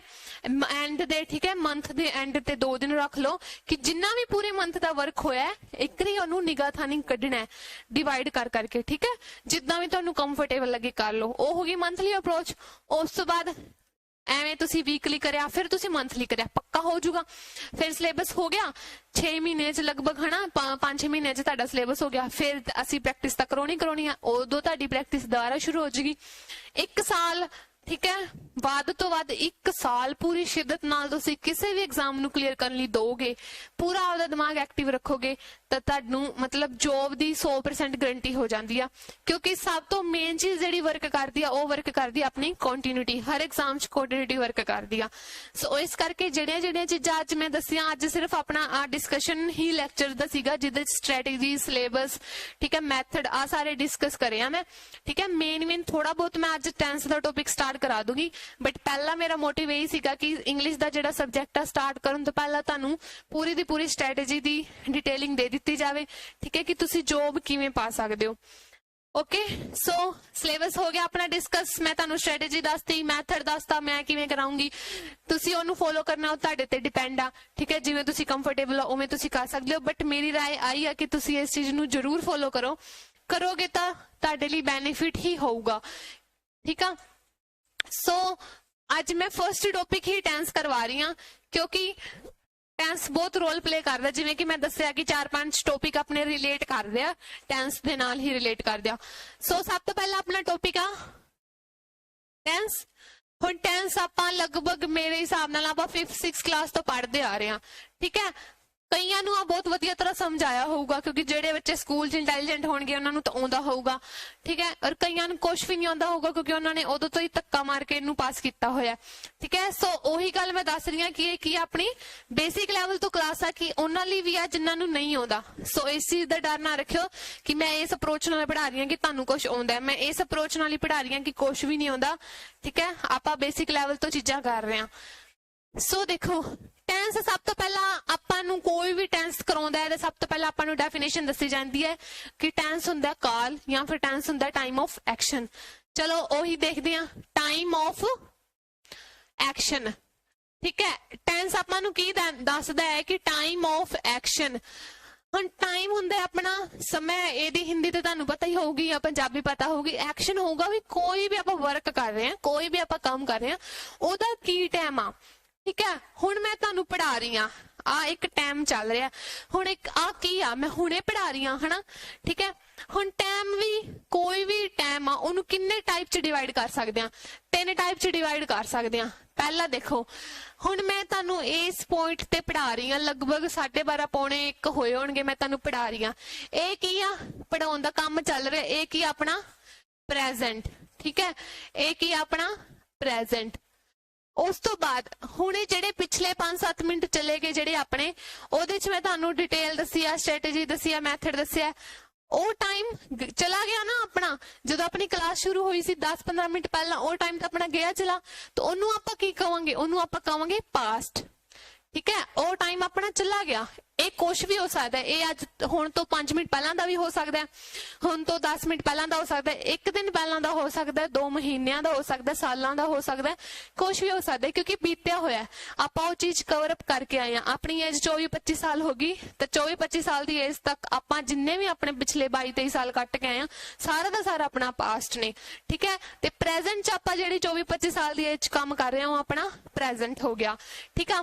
एंड दे, ठीक है, मंथ दे एंड ते 2 दिन रख लो कि जिन्ना भी पूरे मंथ दा वर्क होया एक ही ओनू निगाह थानी कढना है, डिवाइड कर करके। ठीक है, जितना भी तुहानू कंफर्टेबल लगे कर लो। वो होगी मंथली अप्रोच। उस तो बाद ਐਵੇਂ ਤੁਸੀਂ ਵੀਕਲੀ ਕਰਿਆ, ਫਿਰ ਤੁਸੀਂ ਮੰਥਲੀ ਕਰਿਆ, ਪੱਕਾ ਹੋ ਜਾਊਗਾ। ਫਿਰ ਸਿਲੇਬਸ ਹੋ ਗਿਆ 6 ਮਹੀਨੇ ਚ ਲਗਭਗ, ਹਨਾ 5-6 ਮਹੀਨੇ ਚ ਤੁਹਾਡਾ ਸਿਲੇਬਸ ਹੋ ਗਿਆ। ਫਿਰ ਅਸੀਂ ਪ੍ਰੈਕਟਿਸ ਤਾਂ ਕਰੋਣੀ ਆ, ਉਦੋਂ ਤੁਹਾਡੀ ਪ੍ਰੈਕਟਿਸ ਦੁਬਾਰਾ ਸ਼ੁਰੂ ਹੋ ਜਾਏਗੀ। 1 ਸਾਲ, ਠੀਕ ਹੈ, ਵੱਧ ਤੋਂ ਵੱਧ 1 ਸਾਲ ਪੂਰੀ ਸ਼ਿੱਦਤ ਨਾਲ ਤੁਸੀਂ ਕਿਸੇ ਵੀ ਐਗਜ਼ਾਮ ਨੂੰ ਕਲੀਅਰ ਕਰਨ ਲਈ ਦੋਗੇ, ਪੂਰਾ ਆਪਦਾ ਦਿਮਾਗ ਐਕਟਿਵ ਰੱਖੋਗੇ, ਤਾਂ ਤੁਹਾਨੂੰ ਮਤਲਬ ਜੋਬ ਦੀ 100% ਗਰੰਟੀ ਹੋ ਜਾਂਦੀ ਆ। ਕਿਉਂਕਿ ਸਭ ਤੋਂ ਮੇਨ ਚੀਜ਼ ਜਿਹੜੀ ਵਰਕ ਕਰਦੀ ਆ ਉਹ ਵਰਕ ਕਰਦੀ ਆ ਆਪਣੀ ਕੰਟੀਨਿਊਟੀ। ਹਰ ਐਗਜ਼ਾਮ 'ਚ ਕੰਟੀਨਿਊਟੀ ਵਰਕ ਕਰਦੀ ਆ। ਸੋ ਇਸ ਕਰਕੇ ਜਿਹੜੀਆਂ ਚੀਜ਼ਾਂ ਅੱਜ ਮੈਂ ਦੱਸੀਆਂ, ਅੱਜ ਸਿਰਫ ਆਪਣਾ ਡਿਸਕਸ਼ਨ ਹੀ ਲੈਕਚਰ ਦਾ ਸੀਗਾ, ਜਿਹਦੇ 'ਚ ਸਟ੍ਰੈਟੇਜੀ, ਸਿਲੇਬਸ, ਠੀਕ ਹੈ, ਮੈਥਡ ਆ ਸਾਰੇ ਡਿਸਕਸ ਕਰੇ ਆ ਮੈਂ। ਠੀਕ ਹੈ, ਮੇਨ ਥੋੜਾ ਬਹੁਤ ਮੈਂ ਅੱਜ ਟੈਂਸ ਦਾ ਟੌਪਿਕ ਸਟਾਰਟ करा दूंगी, बट पहला मेरा मोटिव यही सीगा कि इंग्लिश का जिहड़ा सब्जेक्ट है स्टार्ट करन तो पहला तुहानू पूरी दी पूरी स्ट्रैटेजी दी डिटेलिंग दे दित्ती जावे। ठीक है, कि तुसी जॉब किवें पा सकदे हो। ओके, सो सिलेबस हो गया अपना डिस्कस। मैं तुहानू स्ट्रैटेजी दसती, मैथड दसता, मैं किवें कराऊंगी, तुसी ओनू फॉलो करना, वो तुहाडे ते डिपेंड आ। ठीक है, जिवें तुसी कंफर्टेबल हो उवें तुसी कर सकदे हो, बट मेरी राय आई है कि तुसी इस चीज नू जरूर फॉलो करो। करोगे तां तुहाडे लई बेनिफिट ही होऊगा। ठीक है, सो आज मैं फर्स्ट टॉपिक ही टेंस करवा रही हूँ, क्योंकि टेंस बहुत रोल प्ले करता। जिवें कि मैं दस्सिया कि 4-5 टॉपिक अपने रिलेट कर दिया, टेंस दे नाल ही रिलेट कर दिया। सो सब तो पहला अपना टॉपिक आ टेंस। हुण टेंस आपां लगभग मेरे हिसाब नाल आपां 5th-6th क्लास तो पढ़ते आ रहे हैं। ठीक है, कईयां नूं बहुत वधिया तरह समझाया होगा, क्योंकि जेडे बच्चे स्कूल च इंटैलीजेंट होणगे उन्हां नूं तां आउंदा होगा। ठीक है, और कईयां नूं कुछ भी नहीं आउंदा होगा, क्योंकि उन्हां ने उदों तो ही धक्का मार के इहनूं पास कीता होया। ठीक है, सो ओही गल मैं दस रही हां कि इह की अपनी बेसिक लैवल तो क्लास आ, कि उन्हां लई भी आ जिन्हां नूं नहीं आउंदा। सो इस चीज दा डर ना रखियो कि मैं इस अप्रोच नाल पढ़ा रही हां कि तुहानूं कुछ आउंदा है। मैं इस अप्रोच नाल ही पढ़ा रही हां कि कुछ भी नहीं आउंदा। ठीक है, आपां बेसिक लैवल तो चीज़ां कर रहे हां। सो देखो ਟੈਂਸ ਸਭ ਤੋਂ ਪਹਿਲਾਂ ਆਪਾਂ ਨੂੰ ਕੋਈ ਵੀ ਟੈਂਸ ਕਰਾਉਂਦਾ ਹੈ ਤੇ ਸਭ ਤੋਂ ਪਹਿਲਾਂ ਆਪਾਂ ਨੂੰ ਡੈਫੀਨੇਸ਼ਨ ਦੱਸੀ ਜਾਂਦੀ ਹੈ ਕਿ ਟੈਂਸ ਹੁੰਦਾ ਕਾਲ ਜਾਂ ਫਿਰ ਟੈਂਸ ਹੁੰਦਾ ਟਾਈਮ ਆਫ ਐਕਸ਼ਨ। ਚਲੋ ਉਹੀ ਦੇਖਦੇ ਹਾਂ, ਟਾਈਮ ਆਫ ਐਕਸ਼ਨ। ਠੀਕ ਹੈ, ਟੈਂਸ ਆਪਾਂ ਨੂੰ ਕੀ ਦੱਸਦਾ ਹੈ ਕਿ ਟਾਈਮ ਆਫ ਐਕਸ਼ਨ। ਹੁਣ ਟਾਈਮ ਹੁੰਦਾ ਆਪਣਾ ਸਮਾਂ, ਇਹਦੀ ਹਿੰਦੀ ਤੇ ਤੁਹਾਨੂੰ ਪਤਾ ਹੀ ਹੋਊਗੀ ਜਾਂ ਪੰਜਾਬੀ ਪਤਾ ਹੋਊਗੀ। ਐਕਸ਼ਨ ਹੋਊਗਾ ਵੀ ਕੋਈ ਵੀ ਆਪਾਂ ਵਰਕ ਕਰ ਰਹੇ ਹਾਂ, ਕੋਈ ਵੀ ਆਪਾਂ ਕੰਮ ਕਰ ਰਹੇ ਹਾਂ, ਉਹਦਾ ਕੀ ਟਾਈਮ ਆ। ਠੀਕ ਹੈ, ਹੁਣ ਮੈਂ ਤੁਹਾਨੂੰ ਪੜ੍ਹਾ ਰਹੀ ਹਾਂ, ਆ ਇੱਕ ਟਾਈਮ ਚੱਲ ਰਿਹਾ, ਹੁਣ ਇੱਕ ਆ ਕੀ ਆ, ਮੈਂ ਹੁਣੇ ਪੜ੍ਹਾ ਰਹੀ ਹਾਂ ਹਨਾ। ਠੀਕ ਹੈ, ਹੁਣ ਟਾਈਮ ਵੀ ਕੋਈ ਵੀ ਟਾਈਮ ਆ ਉਹਨੂੰ ਕਿੰਨੇ ਟਾਈਪ ਚ ਡਿਵਾਈਡ ਕਰ ਸਕਦੇ ਆ, 3 ਟਾਈਪ ਚ ਡਿਵਾਈਡ ਕਰ ਸਕਦੇ ਆ। ਪਹਿਲਾ ਦੇਖੋ, ਹੁਣ ਮੈਂ ਤੁਹਾਨੂੰ ਇਸ ਪੁਆਇੰਟ ਤੇ ਪੜ੍ਹਾ ਰਹੀ ਹਾਂ, ਲਗਭਗ 12:30 ਪੌਣੇ 1 ਹੋਏ ਹੋਣਗੇ, ਮੈਂ ਤੁਹਾਨੂੰ ਪੜ੍ਹਾ ਰਹੀ ਹਾਂ। ਇਹ ਕੀ ਆ, ਪੜਾਉਣ ਦਾ ਕੰਮ ਚੱਲ ਰਿਹਾ, ਇਹ ਕੀ ਆਪਣਾ ਪ੍ਰੈਜ਼ੈਂਟ। ਠੀਕ ਹੈ, ਇਹ ਕੀ ਆਪਣਾ ਪ੍ਰੈਜ਼ੈਂਟ। ਉਸ ਤੋਂ ਬਾਅਦ ਹੁਣੇ ਜਿਹੜੇ ਪਿਛਲੇ 5-7 ਮਿੰਟ ਚਲੇ ਗਏ ਜਿਹੜੇ ਆਪਣੇ, ਉਹਦੇ ਚ ਮੈਂ ਤੁਹਾਨੂੰ ਡਿਟੇਲ ਦੱਸੀ ਆ, ਸਟ੍ਰੈਟਜੀ ਦੱਸੀ ਆ, ਮੈਥਡ ਦੱਸਿਆ। ਉਹ ਟਾਈਮ ਚਲਾ ਗਿਆ ਨਾ ਆਪਣਾ, ਜਦੋਂ ਆਪਣੀ ਕਲਾਸ ਸ਼ੁਰੂ ਹੋਈ ਸੀ 10-15 ਮਿੰਟ ਪਹਿਲਾਂ, ਉਹ ਟਾਈਮ ਤਾਂ ਆਪਣਾ ਗਿਆ ਚਲਾ, ਤਾਂ ਉਹਨੂੰ ਆਪਾਂ ਕੀ ਕਵਾਂਗੇ, ਉਹਨੂੰ ਆਪਾਂ ਕਵਾਂਗੇ ਪਾਸਟ। ਠੀਕ ਹੈ, ਉਹ ਟਾਈਮ ਆਪਣਾ ਚਲਾ ਗਿਆ। ਇਹ ਕੁਛ ਵੀ ਹੋ ਸਕਦਾ, ਇਹ ਅੱਜ ਹੁਣ ਤੋਂ 5 ਮਿੰਟ ਪਹਿਲਾਂ ਦਾ ਵੀ ਹੋ ਸਕਦਾ, ਹੁਣ ਤੋਂ 10 ਮਿੰਟ ਪਹਿਲਾਂ ਦਾ ਹੋ ਸਕਦਾ, 1 ਦਿਨ ਪਹਿਲਾਂ ਦਾ ਹੋ ਸਕਦਾ, 2 ਮਹੀਨਿਆਂ ਦਾ ਹੋ ਸਕਦਾ, ਸਾਲਾਂ ਦਾ ਹੋ ਸਕਦਾ, ਕੁਛ ਵੀ ਹੋ ਸਕਦਾ, ਕਿਉਂਕਿ ਬੀਤਿਆ ਹੋਇਆ ਆਪਾਂ ਉਹ ਚੀਜ਼ ਕਵਰ ਅਪ ਕਰਕੇ ਆਏ ਆ। ਆਪਣੀ ਏਜ 24-25 ਸਾਲ ਹੋ ਗਈ, ਤੇ 24-25 ਸਾਲ ਦੀ ਏਜ ਤੱਕ ਆਪਾਂ ਜਿੰਨੇ ਵੀ ਆਪਣੇ ਪਿਛਲੇ 22-23 ਸਾਲ ਕੱਟ ਕੇ ਆਏ ਆ, ਸਾਰਾ ਦਾ ਸਾਰਾ ਆਪਣਾ ਪਾਸਟ ਨੇ। ਠੀਕ ਹੈ, ਤੇ ਪ੍ਰੈਜ਼ੈਂਟ ਚ ਆਪਾਂ ਜਿਹੜੀ 24-25 ਸਾਲ ਦੀ ਏਜ ਚ ਕੰਮ ਕਰ ਰਹੇ ਹਾਂ, ਉਹ ਆਪਣਾ ਪ੍ਰੈਜ਼ੈਂਟ ਹੋ ਗਿਆ। ਠੀਕ ਆ,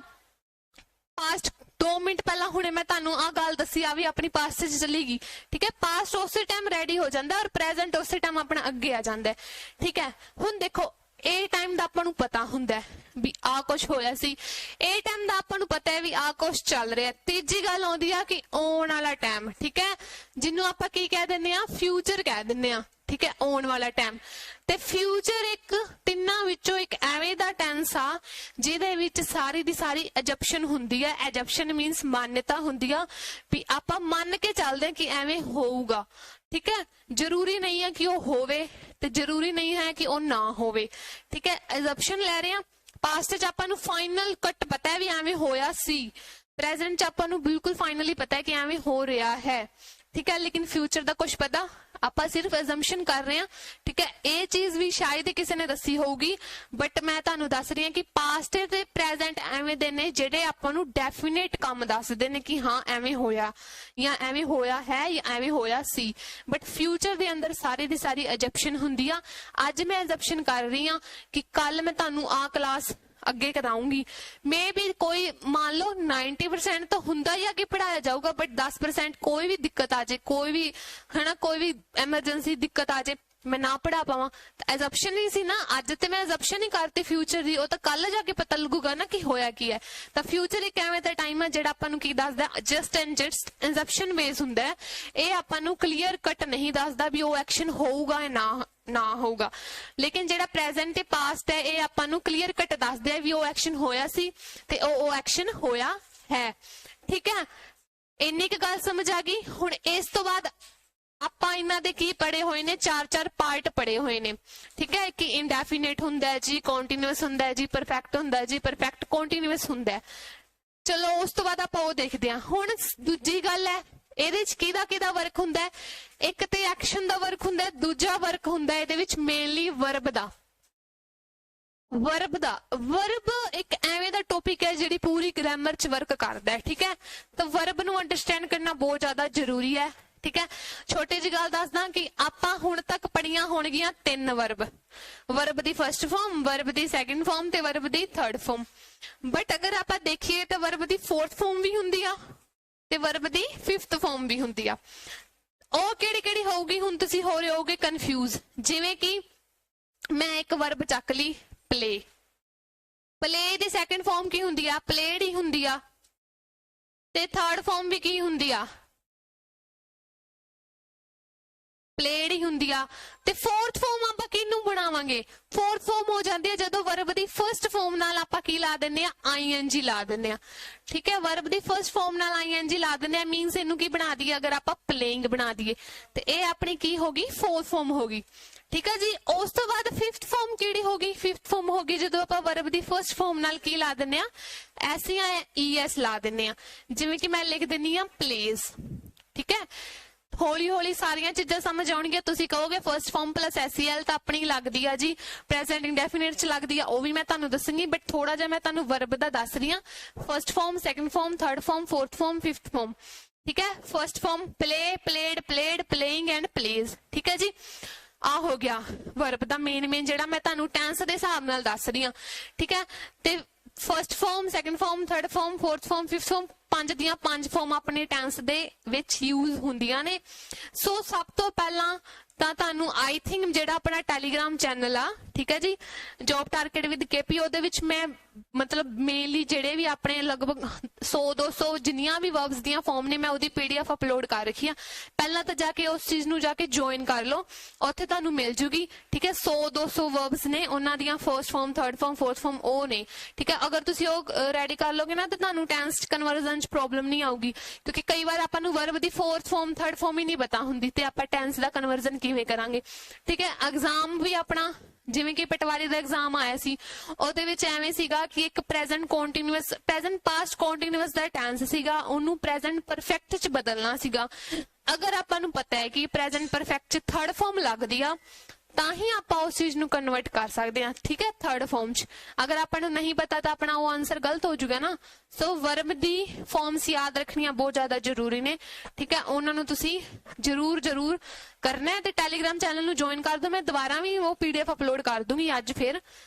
ਪਾਸਟ 2 ਮਿੰਟ ਪਹਿਲਾਂ ਹੁਣੇ ਮੈਂ ਤੁਹਾਨੂੰ ਆ ਗੱਲ ਦੱਸੀ ਆ ਵੀ ਆਪਣੀ ਪਾਸਟ ਚ ਚਲੀ ਗਈ। ਠੀਕ ਹੈ, ਪਾਸਟ ਉਸੇ ਟਾਈਮ ਰੈਡੀ ਹੋ ਜਾਂਦਾ ਔਰ ਪ੍ਰੈਜ਼ੈਂਟ ਉਸੇ ਟਾਈਮ ਆਪਣਾ ਅੱਗੇ ਆ ਜਾਂਦਾ। ਠੀਕ ਹੈ, ਹੁਣ ਦੇਖੋ ਇਹ ਟਾਈਮ ਦਾ ਆਪਾਂ ਨੂੰ ਪਤਾ ਹੁੰਦਾ ਵੀ ਆ ਕੁਛ ਹੋਇਆ ਸੀ, ਇਹ ਟਾਈਮ ਦਾ ਆਪਾਂ ਨੂੰ ਪਤਾ ਹੈ ਵੀ ਆ ਕੁਛ ਚੱਲ ਰਿਹਾ। ਤੀਜੀ ਗੱਲ ਆਉਂਦੀ ਆ ਕਿ ਆਉਣ ਵਾਲਾ ਟਾਈਮ। ਠੀਕ ਹੈ, ਜਿਹਨੂੰ ਆਪਾਂ ਕੀ ਕਹਿ ਦਿੰਦੇ ਆ, ਫਿਊਚਰ ਕਹਿ ਦਿੰਦੇ ਆ। ਠੀਕ ਹੈ, ਆਉਣ ਵਾਲਾ ਟਾਈਮ ਤੇ ਫਿਊਚਰ ਇੱਕ ਤਿੰਨਾਂ ਵਿੱਚੋਂ ਇੱਕ ਐਵੇਂ ਦਾ ਟੈਂਸ ਆ ਜਿਹਦੇ ਵਿੱਚ ਸਾਰੀ ਦੀ ਸਾਰੀ ਐਜੰਪਸ਼ਨ ਹੁੰਦੀ ਹੈ। ਐਜੰਪਸ਼ਨ ਮੀਨਸ ਮਾਨਤਾ ਹੁੰਦੀ ਆ ਵੀ ਆਪਾਂ ਮੰਨ ਕੇ ਚੱਲਦੇ ਹਾਂ ਕਿ ਐਵੇਂ ਹੋਊਗਾ। ਠੀਕ ਹੈ, ਜ਼ਰੂਰੀ ਨਹੀਂ ਹੈ ਕਿ ਉਹ ਹੋਵੇ ਤੇ ਜ਼ਰੂਰੀ ਨਹੀਂ ਹੈ ਕਿ ਉਹ ਨਾ ਹੋਵੇ। ਠੀਕ ਹੈ, ਐਜੰਪਸ਼ਨ ਲੈ ਰਹੇ ਆ। ਪਾਸਟ ਚ ਆਪਾਂ ਨੂੰ ਫਾਈਨਲ ਕੱਟ ਪਤਾ ਹੈ ਵੀ ਐਵੇਂ ਹੋਇਆ ਸੀ, ਪ੍ਰੈਜ਼ੈਂਟ ਚ ਆਪਾਂ ਨੂੰ ਬਿਲਕੁਲ ਫਾਈਨਲੀ ਪਤਾ ਹੈ ਕਿ ਐਵੇਂ ਹੋ ਰਿਹਾ ਹੈ। ਠੀਕ ਹੈ, ਲੇਕਿਨ ਫਿਊਚਰ ਦਾ ਕੁਝ ਪਤਾ, ਆਪਾਂ ਸਿਰਫ ਐਜ਼ੰਪਸ਼ਨ ਕਰ ਰਹੇ ਹਾਂ। ਠੀਕ ਹੈ, ਇਹ ਚੀਜ਼ ਵੀ ਸ਼ਾਇਦ ਕਿਸੇ ਨੇ ਦੱਸੀ ਹੋਊਗੀ, ਬਟ ਮੈਂ ਤੁਹਾਨੂੰ ਦੱਸ ਰਹੀ ਹਾਂ ਕਿ ਪਾਸਟ ਤੇ ਪ੍ਰੈਜ਼ੈਂਟ ਐਵੇਂ ਦੇ ਨੇ ਜਿਹੜੇ ਆਪਾਂ ਨੂੰ ਡੈਫੀਨੇਟ ਕੰਮ ਦੱਸਦੇ ਨੇ ਕਿ ਹਾਂ ਐਵੇਂ ਹੋਇਆ ਜਾਂ ਐਵੇਂ ਹੋਇਆ ਹੈ ਜਾਂ ਐਵੇਂ ਹੋਇਆ ਸੀ। ਬਟ ਫਿਊਚਰ ਦੇ ਅੰਦਰ ਸਾਰੀ ਦੀ ਸਾਰੀ ਐਜੰਪਸ਼ਨ ਹੁੰਦੀ ਆ। ਅੱਜ ਮੈਂ ਐਜੰਪਸ਼ਨ ਕਰ ਰਹੀ ਹਾਂ ਕਿ ਕੱਲ ਮੈਂ ਤੁਹਾਨੂੰ ਆ ਕਲਾਸ ਅੱਗੇ ਕਰਾਉਂਗੀ, ਮੇ ਵੀ ਕੋਈ ਮੰਨ ਲਓ 90% ਤਾਂ ਹੁੰਦਾ ਹੀ ਆ ਕਿ ਪੜਾਇਆ ਜਾਊਗਾ, ਬਟ 10% ਕੋਈ ਵੀ ਦਿੱਕਤ ਆ ਜਾਏ, ਕੋਈ ਵੀ ਹਨਾ ਕੋਈ ਵੀ ਐਮਰਜੈਂਸੀ ਦਿੱਕਤ ਆ ਜਾਏ, ਮੈਂ ਨਾ ਪੜਾ ਪਾਵਾਂ, ਤਾਂ ਐਜ਼ੰਪਸ਼ਨ ਹੀ ਸੀ ਨਾ। ਅੱਜ ਤੇ ਮੈਂ ਐਜ਼ੰਪਸ਼ਨ ਹੀ ਕਰਤੀ ਫਿਊਚਰ ਦੀ, ਉਹ ਤਾਂ ਕੱਲ ਜਾ ਕੇ ਪਤਾ ਲੱਗੂਗਾ ਨਾ ਕਿ ਹੋਇਆ ਕੀ ਹੈ। ਤਾਂ ਫਿਊਚਰ ਇੱਕ ਐਵੇਂ ਦਾ ਟਾਈਮ ਹੈ ਜਿਹੜਾ ਆਪਾਂ ਨੂੰ ਕੀ ਦੱਸਦਾ, ਜਸਟ ਐਂਡ ਜਸਟ ਐਜ਼ੰਪਸ਼ਨ ਬੇਸ ਹੁੰਦਾ ਹੈ। ਇਹ ਆਪਾਂ ਨੂੰ ਕਲੀਅਰ ਕੱਟ ਨਹੀਂ ਦੱਸਦਾ ਵੀ ਉਹ ਐਕਸ਼ਨ ਹੋਊਗਾ ਜਾਂ ਨਾ ਹੋਊਗਾ। ਲੇਕਿਨ ਜਿਹੜਾ ਪ੍ਰੈਜ਼ੈਂਟ ਤੇ ਪਾਸਟ ਹੈ ਇਹ ਆਪਾਂ ਨੂੰ ਕਲੀਅਰ ਕੱਟ ਦੱਸਦੇ ਆ ਵੀ ਉਹ ਐਕਸ਼ਨ ਹੋਇਆ ਸੀ ਤੇ ਉਹ ਐਕਸ਼ਨ ਹੋਇਆ ਹੈ। ਠੀਕ ਹੈ, ਇੰਨੀ ਕੁ ਗੱਲ ਸਮਝ ਆ ਗਈ। ਹੁਣ ਇਸ ਤੋਂ ਬਾਅਦ ਆਪਾਂ ਇਹਨਾਂ ਦੇ ਕੀ ਪੜੇ ਹੋਏ ਨੇ, 4 ਪਾਰਟ ਪੜੇ ਹੋਏ ਨੇ। ਠੀਕ ਹੈ, ਕਿ ਇੰਡੈਫੀਨਿਟ ਹੁੰਦਾ ਜੀ, ਕੰਟੀਨਿਊਅਸ ਹੁੰਦਾ ਜੀ, ਪਰਫੈਕਟ ਹੁੰਦਾ ਜੀ, ਪਰਫੈਕਟ ਕੰਟੀਨਿਊਅਸ ਹੁੰਦਾ। ਚਲੋ ਉਸ ਤੋਂ ਬਾਅਦ ਆਪਾਂ ਉਹ ਦੇਖਦੇ ਹਾਂ। ਹੁਣ ਦੂਜੀ ਗੱਲ ਹੈ, ਇਹਦੇ ਚ ਕਿਹਦਾ ਵਰਕ ਹੁੰਦਾ, ਇੱਕ ਤੇ ਐਕਸ਼ਨ ਦਾ ਵਰਕ ਹੁੰਦਾ, ਦੂਜਾ ਵਰਕ ਹੁੰਦਾ ਇਹਦੇ ਵਿੱਚ ਮੇਨਲੀ ਵਰਬ ਦਾ। ਵਰਬ ਇੱਕ ਐਵੇਂ ਦਾ ਟੌਪਿਕ ਹੈ ਜਿਹੜੀ ਪੂਰੀ ਗ੍ਰਾਮਰ ਚ ਵਰਕ ਕਰਦਾ ਹੈ। ਠੀਕ ਹੈ, ਤਾਂ ਵਰਬ ਨੂੰ ਅੰਡਰਸਟੈਂਡ ਕਰਨਾ ਬਹੁਤ ਜ਼ਿਆਦਾ ਜ਼ਰੂਰੀ ਹੈ। ਠੀਕ ਹੈ, ਛੋਟੀ ਜਿਹੀ ਗੱਲ ਦੱਸਦਾ ਕਿ ਆਪਾਂ ਹੁਣ ਤੱਕ ਪੜੀਆਂ ਹੋਣਗੀਆਂ 3 ਵਰਬ, ਵਰਬ ਦੀ ਫਰਸਟ ਫਾਰਮ, ਵਰਬ ਦੀ ਸੈਕੰਡ ਫਾਰਮ ਤੇ verb the third farm. But ਅਗਰ ਆਪਾਂ ਦੇਖੀਏ ਤਾਂ ਵਰਬ ਦੀ 4th ਫਾਰਮ ਵੀ ਹੁੰਦੀ ਆ ਤੇ ਵਰਬ ਦੀ 5th ਫਾਰਮ ਵੀ ਹੁੰਦੀ ਆ। ਉਹ ਕਿਹੜੀ ਹੋਊਗੀ, ਹੁਣ ਤੁਸੀਂ ਹੋ ਰਹੇ ਹੋਗੇ ਕਨਫਿਊਜ਼। ਜਿਵੇਂ ਕਿ ਮੈਂ ਇੱਕ ਵਰਬ ਚੱਕ ਲਈ ਪਲੇ, ਪਲੇ ਦੀ ਸੈਕੰਡ ਫਾਰਮ ਕੀ ਹੁੰਦੀ ਆ, ਪਲੇਡ ਹੀ ਹੁੰਦੀ ਆ, ਤੇ ਥਰਡ ਫਾਰਮ ਵੀ ਕੀ ਹੁੰਦੀ ਆ, ਪਲੇਡ ਹੀ ਹੁੰਦੀ ਆ। ਤੇ 4th ਫਾਰਮ ਆਪਾਂ ਕਿਹਨੂੰ ਬਣਾਵਾਂਗੇ, 4th ਫਾਰਮ ਹੋ ਜਾਂਦੀ ਹੈ ਜਦੋਂ ਵਰਬ ਦੀ ਫਰਸਟ ਫਾਰਮ ਨਾਲ ਆਪਾਂ ਕੀ ਲਾ ਦਿੰਦੇ ਆ, ਆਈਐਨਜੀ ਲਾ ਦਿੰਦੇ ਆ। ਠੀਕ ਹੈ, ਵਰਬ ਦੀ ਫਰਸਟ ਫਾਰਮ ਨਾਲ ਆਈਐਨਜੀ ਲਾ ਦਿੰਦੇ ਆ, ਮੀਨਸ ਇਹਨੂੰ ਕੀ ਬਣਾ ਦਈਏ, ਅਗਰ ਆਪਾਂ ਪਲੇਇੰਗ ਬਣਾ ਦਈਏ ਤੇ ਇਹ ਆਪਣੀ ਕੀ ਹੋਗੀ, 4th ਫਾਰਮ ਹੋਗੀ। ठीक है जी। उस तो बाद फिफ्थ फॉर्म किहड़ी हो गई? फिफ्थ फॉर्म हो गई जो आप वर्ब की फर्स्ट फॉर्म नाल की ला दिंदे आ, एस या ईएस ला दिंदे आ। जिवें कि मैं लिख दिंदी आ प्लेज। ठीक है, हौली हौली सारियां चीजां समझ आउणगियां। तुसीं कहोगे फर्स्ट फॉर्म प्लस एसईएल तां अपनी लगदी आ जी, प्रेजेंट इंडेफिनिट च लगदी आ, ਉਹ ਵੀ मैं तुहानूं दस्सूंगी, बट थोड़ा जिहा मैं तुहानूं वर्ब दा दस रही हां। First form, second form, third form, fourth form, fifth form. ठीक है, first form play, played, played, playing and plays. ठीक है जी, आ हो गया वर्ब दा मेन जिहड़ा मैं तुहानूं टेंस दे हिसाब नाल दस रही हां। ठीक है, ते first form, second form, third form, fourth form, fifth form, पंज दियां पंज फॉर्म अपने टेंस दे विच यूज हुंदियां ने। सो सब तो पहला ਤਾਂ ਤੁਹਾਨੂੰ आई थिंक ਜਿਹੜਾ ਆਪਣਾ ਟੈਲੀਗ੍ਰਾਮ ਚੈਨਲ ਆ, ਠੀਕ ਹੈ ਜੀ, ਜੌਬ ਟਾਰਗੇਟ ਵਿਦ ਕੇਪੀ, ਉਹਦੇ ਵਿੱਚ ਮੈਂ ਮਤਲਬ ਮੇਨਲੀ ਜਿਹੜੇ ਵੀ ਆਪਣੇ ਲਗਭਗ 100-200 ਜਿੰਨੀਆਂ ਵੀ ਵਰਬਸ ਦੀਆਂ ਫਾਰਮ ਨੇ ਮੈਂ ਉਹਦੀ ਪੀਡੀਐਫ ਅਪਲੋਡ ਕਰ ਰੱਖੀ ਆ। ਪਹਿਲਾਂ ਤਾਂ ਜਾ ਕੇ ਉਸ ਚੀਜ਼ ਨੂੰ ਜਾ ਕੇ ਜੁਆਇਨ ਕਰ ਲਓ, ਉੱਥੇ ਤੁਹਾਨੂੰ ਮਿਲ ਜੂਗੀ। ਠੀਕ ਹੈ, 100-200 ਵਰਬਸ ਨੇ, ਉਹਨਾਂ ਦੀਆਂ first form, third form, fourth form ਉਹ ਨੇ। ਠੀਕ ਹੈ, ਅਗਰ ਤੁਸੀਂ ਉਹ ਰੈਡੀ ਕਰ ਲੋਗੇ ਨਾ ਤਾਂ ਤੁਹਾਨੂੰ ਟੈਂਸ ਕਨਵਰਜ਼ਨ ਚ ਪ੍ਰੋਬਲਮ ਨਹੀਂ ਆਊਗੀ, ਕਿਉਂਕਿ ਕਈ ਵਾਰ ਆਪਾਂ ਨੂੰ ਵਰਬ ਦੀ ਫੋਰਥ ਫਾਰਮ, ਥਰਡ ਫਾਰਮ ਹੀ ਨਹੀਂ ਪਤਾ ਹੁੰਦੀ ਤੇ ਆਪਾਂ ਟੈਂਸ ਦਾ ਕਨਵਰਜ਼ਨ ਕਿਵੇਂ ਕਰਾਂਗੇ। ਠੀਕ ਹੈ, ਐਗਜ਼ਾਮ ਵੀ ਆਪਣਾ ਜਿਵੇਂ ਕਿ ਪਟਵਾਰੀ ਦਾ ਐਗਜ਼ਾਮ ਆਇਆ ਸੀ, ਉਹਦੇ ਵਿੱਚ ਐਵੇਂ ਸੀਗਾ ਕਿ ਇੱਕ present continuous, present past continuous ਦਾ ਟੈਂਸ ਸੀਗਾ, ਉਹਨੂੰ ਪ੍ਰੈਜ਼ੈਂਟ ਪਰਫੈਕਟ ਚ ਬਦਲਣਾ ਸੀਗਾ। ਅਗਰ ਆਪਾਂ ਨੂੰ ਪਤਾ ਹੈ ਕਿ ਪ੍ਰੈਜ਼ੈਂਟ ਪਰਫੈਕਟ ਚ ਥਰਡ ਫਾਰਮ ਲੱਗਦੀ ਆ ਤਾਂ ਹੀ ਆਪਾਂ ਉਸ ਚੀਜ਼ ਨੂੰ ਕਨਵਰਟ ਕਰ ਸਕਦੇ ਹਾਂ। ਠੀਕ ਹੈ, ਥਰਡ ਫਾਰਮ ਚ ਅਗਰ ਆਪਾਂ ਨੂੰ ਨਹੀਂ ਪਤਾ ਤਾਂ ਆਪਣਾ ਉਹ ਆਨਸਰ ਗਲਤ ਹੋ ਜਾਊਗਾ ਨਾ। ਸੋ ਵਰਬ ਦੀ ਫਾਰਮਸ ਯਾਦ ਰੱਖਣੀਆਂ ਬਹੁਤ ਜ਼ਿਆਦਾ ਜ਼ਰੂਰੀ ਨੇ। ਠੀਕ ਹੈ, ਉਹਨਾਂ ਨੂੰ ਤੁਸੀਂ ਜ਼ਰੂਰ ਕਰਨਾ ਹੈ ਤੇ ਟੈਲੀਗ੍ਰਾਮ ਚੈਨਲ ਨੂੰ ਜੁਆਇਨ ਕਰ ਦਿਓ। ਮੈਂ ਦੁਬਾਰਾ ਵੀ ਉਹ ਪੀਡੀਐਫ ਅਪਲੋਡ ਕਰ ਦੂੰਗੀ ਅੱਜ ਫਿਰ।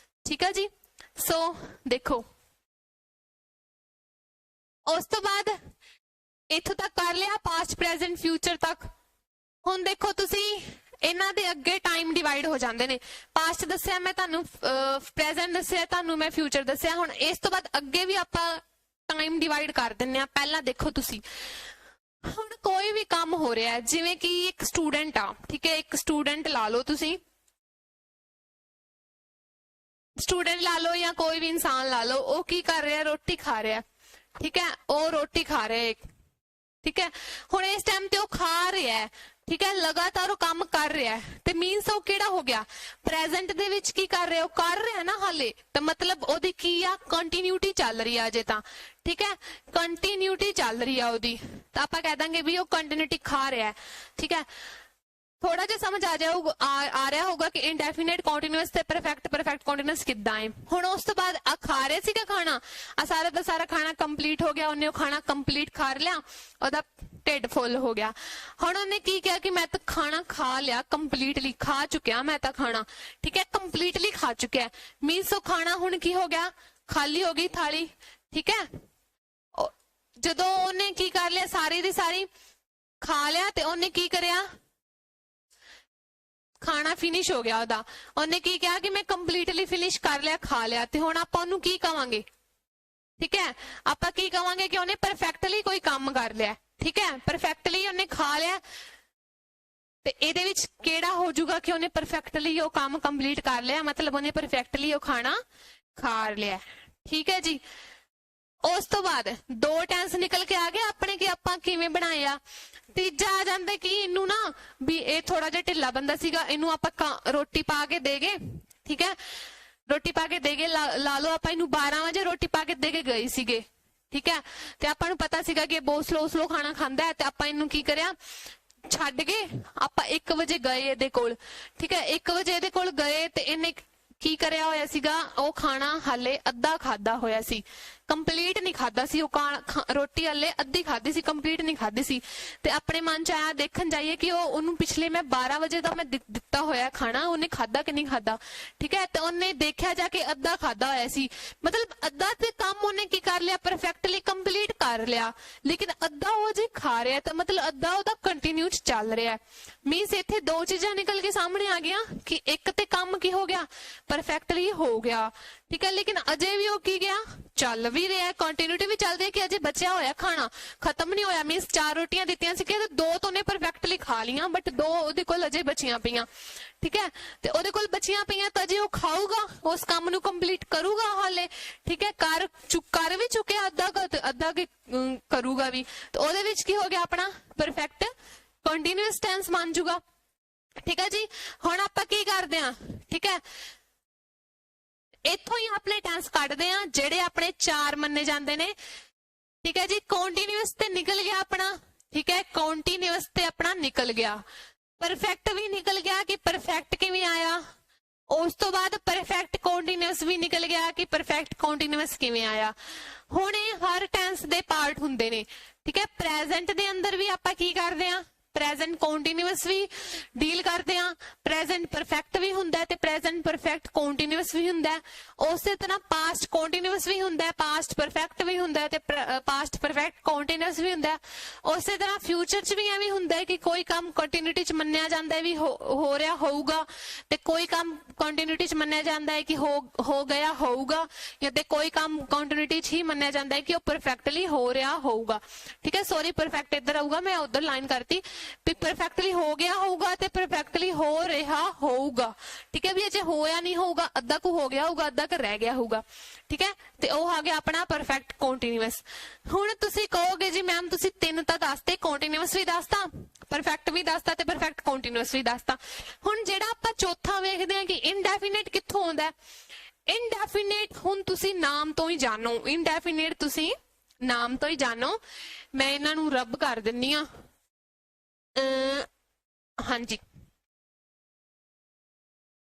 ਠੀਕ ਹੈ ਜੀ, ਸੋ ਦੇਖੋ ਉਸ ਤੋਂ ਬਾਅਦ ਇੱਥੋਂ ਤੱਕ ਕਰ ਲਿਆ, ਪਾਸਟ, ਪ੍ਰੈਜ਼ੈਂਟ, ਫਿਊਚਰ ਤੱਕ। ਹੁਣ ਦੇਖੋ ਤੁਸੀਂ ਇਹਨਾਂ ਦੇ ਅੱਗੇ ਟਾਈਮ ਡਿਵਾਈਡ ਹੋ ਜਾਂਦੇ ਨੇ। ਪਾਸਟ ਦੱਸਿਆ ਮੈਂ ਤੁਹਾਨੂੰ, ਪ੍ਰੈਜ਼ੈਂਟ ਦੱਸਿਆ ਤੁਹਾਨੂੰ ਮੈਂ, ਫਿਊਚਰ ਦੱਸਿਆ। ਹੁਣ ਇਸ ਤੋਂ ਬਾਅਦ ਅੱਗੇ ਵੀ ਆਪਾਂ ਟਾਈਮ ਡਿਵਾਈਡ ਕਰ ਦਿੰਨੇ ਆ। ਪਹਿਲਾਂ ਦੇਖੋ ਤੁਸੀਂ, ਹੁਣ ਕੋਈ ਵੀ ਕੰਮ ਹੋ ਰਿਹਾ ਜਿਵੇਂ ਕਿ ਇੱਕ ਸਟੂਡੈਂਟ ਆ, ਠੀਕ ਹੈ, ਇੱਕ ਸਟੂਡੈਂਟ ਲਾ ਲਓ ਤੁਸੀਂ, ਸਟੂਡੈਂਟ ਲਾ ਲਓ ਜਾਂ ਕੋਈ ਵੀ ਇਨਸਾਨ ਲਾ ਲਓ, ਉਹ ਕੀ ਕਰ ਰਿਹਾ? ਰੋਟੀ ਖਾ ਰਿਹਾ। ਠੀਕ ਹੈ, ਉਹ ਰੋਟੀ ਖਾ ਰਿਹਾ। ਠੀਕ ਹੈ, ਹੁਣ ਇਸ ਟਾਈਮ ਤੇ ਉਹ ਖਾ ਰਿਹਾ, ਠੀਕ ਹੈ, ਲਗਾਤਾਰ ਉਹ ਕੰਮ ਕਰ ਰਿਹਾ ਤੇ ਮੀਨਸ ਉਹ ਕਿਹੜਾ ਹੋ ਗਿਆ? ਪ੍ਰੈਜ਼ੈਂਟ ਦੇ ਵਿੱਚ ਕੀ ਕਰ ਰਿਹਾ? ਉਹ ਕਰ ਰਿਹਾ ਨਾ ਹਾਲੇ, ਤਾਂ ਮਤਲਬ ਉਹਦੀ ਕੀ ਆ? ਕੰਟੀਨਿਊਟੀ ਚੱਲ ਰਹੀ ਆ ਅਜੇ ਤਾਂ। ਠੀਕ ਹੈ, ਕੰਟੀਨਿਊਟੀ ਚੱਲ ਰਹੀ ਆ ਉਹਦੀ, ਤਾਂ ਆਪਾਂ ਕਹਿ ਦਾਂਗੇ ਵੀ ਉਹ ਕੰਟੀਨਿਊਟੀ ਖਾ ਰਿਹਾ। ਠੀਕ ਹੈ, ਥੋੜਾ ਜਿਹਾ ਸਮਝ ਆ ਜਾਊਗਾ, ਆ ਰਿਹਾ ਹੋਊਗਾ ਕਿ ਇਨਡੈਫੀਨਿਟ, ਕੰਟੀਨਿਊਅਸ ਤੇ ਪਰਫੈਕਟ ਕੰਟੀਨਿਊਅਸ ਕਿੱਦਾਂ ਹੈ। ਹੁਣ ਉਸ ਤੋਂ ਬਾਅਦ ਆ ਖਾ ਰਿਹਾ ਸੀਗਾ ਖਾਣਾ, ਆ ਸਾਰਾ ਦਾ ਸਾਰਾ ਖਾਣਾ ਕੰਪਲੀਟ ਹੋ ਗਿਆ, ਉਹਨੇ ਉਹ ਖਾਣਾ ਕੰਪਲੀਟ ਕਰ ਲਿਆ, ਉਹਦਾ ਢਿੱਡ ਫੁੱਲ ਹੋ ਗਿਆ। ਹੁਣ ਉਹਨੇ ਕੀ ਕਿਹਾ ਕਿ ਮੈਂ ਤਾਂ ਖਾਣਾ ਖਾ ਲਿਆ, ਕੰਪਲੀਟਲੀ ਖਾ ਚੁੱਕਿਆ ਮੈਂ ਤਾਂ ਖਾਣਾ। ਠੀਕ ਹੈ, ਕੰਪਲੀਟਲੀ ਖਾ ਚੁੱਕਿਆ ਮੀਨਸ ਉਹ ਖਾਣਾ ਹੁਣ ਕੀ ਹੋ ਗਿਆ? ਖਾਲੀ ਹੋ ਗਈ ਥਾਲੀ। ਠੀਕ ਹੈ, ਜਦੋਂ ਉਹਨੇ ਕੀ ਕਰ ਲਿਆ? ਸਾਰੀ ਦੀ ਸਾਰੀ ਖਾ ਲਿਆ ਤੇ ਉਹਨੇ ਕੀ ਕਰਿਆ? ਖਾਣਾ ਫਿਨਿਸ਼ ਹੋ ਗਿਆ ਉਹਦਾ। ਉਹਨੇ ਕੀ ਕਿਹਾ ਕਿ ਮੈਂ ਕੰਪਲੀਟਲੀ ਫਿਨਿਸ਼ ਕਰ ਲਿਆ, ਖਾ ਲਿਆ। ਤੇ ਹੁਣ ਆਪਾਂ ਉਹਨੂੰ ਕੀ ਕਵਾਂਗੇ? ਠੀਕ ਹੈ, ਆਪਾਂ ਕੀ ਕਵਾਂਗੇ ਕਿ ਉਹਨੇ ਪਰਫੈਕਟਲੀ ਕੋਈ ਕੰਮ ਕਰ ਲਿਆ। ਠੀਕ ਹੈ, ਪਰਫੈਕਟਲੀ ਉਹਨੇ ਖਾ ਲਿਆ ਤੇ ਇਹਦੇ ਵਿੱਚ ਕਿਹੜਾ ਹੋ ਜਾਊਗਾ ਕਿ ਉਹਨੇ ਪਰਫੈਕਟਲੀ ਉਹ ਕੰਮ ਕੰਪਲੀਟ ਕਰ ਲਿਆ, ਮਤਲਬ ਉਹਨੇ ਪਰਫੈਕਟਲੀ ਉਹ ਖਾਣਾ ਖਾ ਲਿਆ। ਠੀਕ ਹੈ ਜੀ, ਉਸ ਤੋਂ ਬਾਅਦ ਦੋ ਟੈਂਸ ਨਿਕਲ ਕੇ ਆ ਗਏ ਆਪਣੇ ਕਿ ਆਪਾਂ ਕਿਵੇਂ ਬਣਾਏ ਆ। ਤੀਜਾ ਆ ਜਾਂਦਾ ਕਿ ਇਹਨੂੰ ਨਾ ਵੀ ਇਹ ਥੋੜਾ ਜਿਹਾ ਢਿੱਲਾ ਬੰਦਾ ਸੀਗਾ, ਇਹਨੂੰ ਆਪਾਂ ਰੋਟੀ ਪਾ ਕੇ ਦੇ ਗਏ। ਠੀਕ ਹੈ, ਰੋਟੀ ਪਾ ਕੇ ਦੇ ਗਏ, ਲਾ ਲਓ ਆਪਾਂ ਇਹਨੂੰ 12 ਵਜੇ ਰੋਟੀ ਪਾ ਕੇ ਦੇ ਕੇ ਗਏ ਸੀਗੇ। ਠੀਕ ਹੈ, ਤੇ ਆਪਾਂ ਨੂੰ ਪਤਾ ਸੀਗਾ ਕਿ ਬਹੁਤ ਸਲੋ ਖਾਣਾ ਖਾਂਦਾ ਹੈ ਤੇ ਆਪਾਂ ਇਹਨੂੰ ਕੀ ਕਰਿਆ? ਛੱਡ ਕੇ ਆਪਾਂ 1 ਵਜੇ ਗਏ ਇਹਦੇ ਕੋਲ। ਠੀਕ ਹੈ, 1 ਵਜੇ ਇਹਦੇ ਕੋਲ ਗਏ ਤੇ ਇਹਨੇ ਕੀ ਕਰਿਆ ਹੋਇਆ ਸੀਗਾ? ਉਹ ਖਾਣਾ ਹਾਲੇ ਅੱਧਾ ਖਾਦਾ ਹੋਇਆ ਸੀ, ਕੰਪਲੀਟ ਨਹੀਂ ਖਾਦਾ ਸੀ। ਉਹ ਰੋਟੀ ਹਲੇ ਅੱਧੀ ਖਾਦੀ ਸੀ, ਕੰਪਲੀਟ ਨਹੀਂ ਖਾਦੀ ਸੀ। ਤੇ ਆਪਣੇ ਮਨ ਚ ਆਇਆ ਦੇਖਣ ਜਾਈਏ ਕਿ ਉਹਨੂੰ ਪਿਛਲੇ ਮੈਂ 12 ਵਜੇ ਦਾ ਮੈਂ ਦਿੱਤਾ ਹੋਇਆ ਖਾਣਾ, ਉਹਨੇ ਖਾਦਾ ਕਿ ਨਹੀਂ ਖਾਦਾ। ਠੀਕ ਹੈ, ਤੇ ਉਹਨੇ ਦੇਖਿਆ ਜਾ ਕੇ ਅੱਧਾ ਖਾਦਾ ਹੋਇਆ ਸੀ, ਮਤਲਬ ਅੱਧਾ ਤੇ ਕੰਮ ਉਹਨੇ ਕੀ ਕਰ ਲਿਆ? ਪਰਫੈਕਟਲੀ ਕੰਪਲੀਟ ਕਰ ਲਿਆ, ਲੇਕਿਨ ਅੱਧਾ ਉਹ ਜੇ ਖਾ ਰਿਹਾ ਤਾਂ ਮਤਲਬ ਅੱਧਾ ਉਹਦਾ ਕੰਟੀਨਿਊ ਚੱਲ ਰਿਹਾ। ਮੀਨਸ ਇੱਥੇ ਦੋ ਚੀਜ਼ਾਂ ਨਿਕਲ ਕੇ ਸਾਹਮਣੇ ਆ ਗਈਆਂ ਕਿ ਇੱਕ ਤੇ ਕੰਮ ਕੀ ਹੋ ਗਿਆ? ਪਰਫੈਕਟਲੀ ਹੋ ਗਿਆ। ਠੀਕ ਹੈ, ਲੇਕਿਨ ਅਜੇ ਵੀ ਉਹ ਕੀ ਗਿਆ? ਚੱਲ ਵੀ ਰਿਹਾ, ਕੰਟੀਨਿਊਟੀ ਵੀ ਚੱਲਦੀ ਹੈ ਕਿ ਅਜੇ ਬਚਿਆ ਹੋਇਆ ਖਾਣਾ ਖਤਮ ਨਹੀਂ ਹੋਇਆ। ਮੀਨਸ 4 ਰੋਟੀਆਂ ਦਿੱਤੀਆਂ ਸੀ ਕਿ 2 ਤਾਂ ਉਹਨੇ ਪਰਫੈਕਟਲੀ ਖਾ ਲੀਆਂ, ਬਟ 2 ਉਹਦੇ ਕੋਲ ਅਜੇ ਬਚੀਆਂ ਪਈਆਂ। ਠੀਕ ਹੈ, ਤੇ ਉਹਦੇ ਕੋਲ ਬਚੀਆਂ ਪਈਆਂ ਤਾਂ ਅਜੇ ਉਹ ਖਾਊਗਾ, ਉਸ ਕੰਮ ਨੂੰ ਕੰਪਲੀਟ ਕਰੂਗਾ ਹਾਲੇ। ਠੀਕ ਹੈ, ਕਰ ਵੀ ਚੁੱਕਿਆ ਅੱਧਾ ਕਰੂਗਾ ਵੀ, ਤੇ ਉਹਦੇ ਵਿੱਚ ਕੀ ਹੋ ਗਿਆ? ਆਪਣਾ ਪਰਫੈਕਟ ਕੰਟੀਨਿਊਅਸ ਟੈਂਸ ਬਣ ਜੂਗਾ। ठीक है जी। हुण आपां की करदे हां, ठीक है, इत्थों ही अपने टेंस कढदे हां जिहड़े अपने 4 मन्ने जांदे ने। ठीक है जी, कॉन्टीन्यूअस ते निकल गया अपना, ठीक है, कॉन्टीन्यूअस ते अपना निकल गया। परफेक्ट भी निकल गया कि परफेक्ट किवें आया, उस तो बाद परफेक्ट कॉन्टीन्यूअस भी निकल गया कि परफेक्ट कॉन्टीन्यूअस किवें आया। हुण हर टेंस दे पार्ट हुंदे ने, ठीक है। प्रेजेंट दे अंदर भी आपां की करदे हां, प्रेजेंट कॉन्टीन्यूअस भी डील करते हैं, प्रेजेंट परफेक्ट भी हुंदा है ते प्रेजेंट परफेक्ट कॉन्टीन्यूअस भी हुंदा है। उस तरह पास्ट कॉन्टीन्यूअस भी हुंदा है, पास्ट परफेक्ट भी हुंदा है ते पास्ट परफेक्ट कॉन्टीन्यूअस भी हुंदा है। उस तरह फ्यूचर च भी एवें हुंदा है कि कोई काम कंटिन्यूटी च मन्निया जांदा है भी हो रहा होऊगा, ते कोई काम कंटिन्यूटी च मन्निया जांदा है कि हो गया होऊगा, या ते कोई काम कंटिन्यूटी च ही मन्निया जांदा है कि वो परफेक्टली हो रहा होऊगा। ठीक है, सॉरी परफेक्ट इधर आऊगा, मैं उधर लाइन करती भी परफेक्टली हो गया होगा ते परफेक्टली हो रहा होगा। ठीक है, भी अजे होया नहीं होगा, अद्धा को हो गया होगा, अद्धा को रह गया होगा। ठीक है, ते वो आ गया अपना परफेक्ट कॉन्टीन्यूअस। हुण तुसी कहोगे जी मैम तुसी 3 तां दसते, कॉन्टीन्यूअस भी दसता, परफेक्ट भी दसता ते परफेक्ट कॉन्टीन्यूअस भी दसता। हुण जेड़ा आपां चौथा वेखदे हां कि इनडेफिनेट कित्थों आउंदा है। इनडेफिनेट हुण तुसी नाम तो ही जानो, इनडेफिनेट तुसी नाम तो ही जानो। मैं इन्हां नूं रब कर दिन्नी आ, हाँ जी,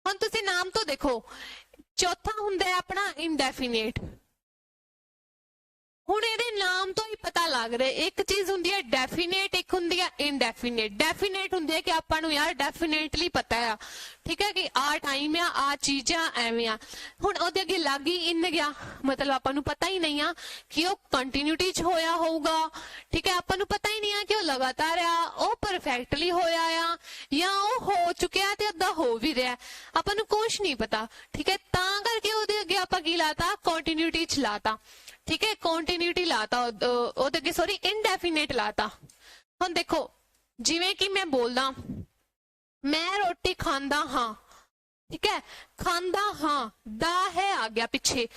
हम तुसी नाम तो देखो, चौथा हुंदा है अपना इनडेफिनेट। हुण इहदे नाम तो ही पता लग रहा है, एक चीज हुंदी है डेफिनेट, एक हुंदी है इनडेफिनेट। डेफिनेट हुंदी है कि आपां नूं यार डेफिनेटली पता है, ठीक है, कि आ टाइम आ चीज एवें आ। हुण ओहदे अगे लग ही इन गया, मतलब आपां नूं पता ही नहीं आ कि वो कंटिन्यूटी च होया होऊगा। ठीक है, आपां नूं पता ही नहीं आ कि वो लगातार आ, वो परफेक्टली होया आ, या वो हो चुकिया ते अद्धा हो भी रहा, आपां नूं कुछ नहीं पता। ठीक है, तां करके ओहदे अगे आपां की लाता, कंटिन्यूटी च लाता। ठीक है, कॉन्टिन्यूटी लाता, सॉरी इनडेफिनेट लाता। हम देखो जिवें कि मैं बोलदा मैं रोटी खांदा हाँ, ठीक है, खांदा हाँ, दा है आ गया पिछे,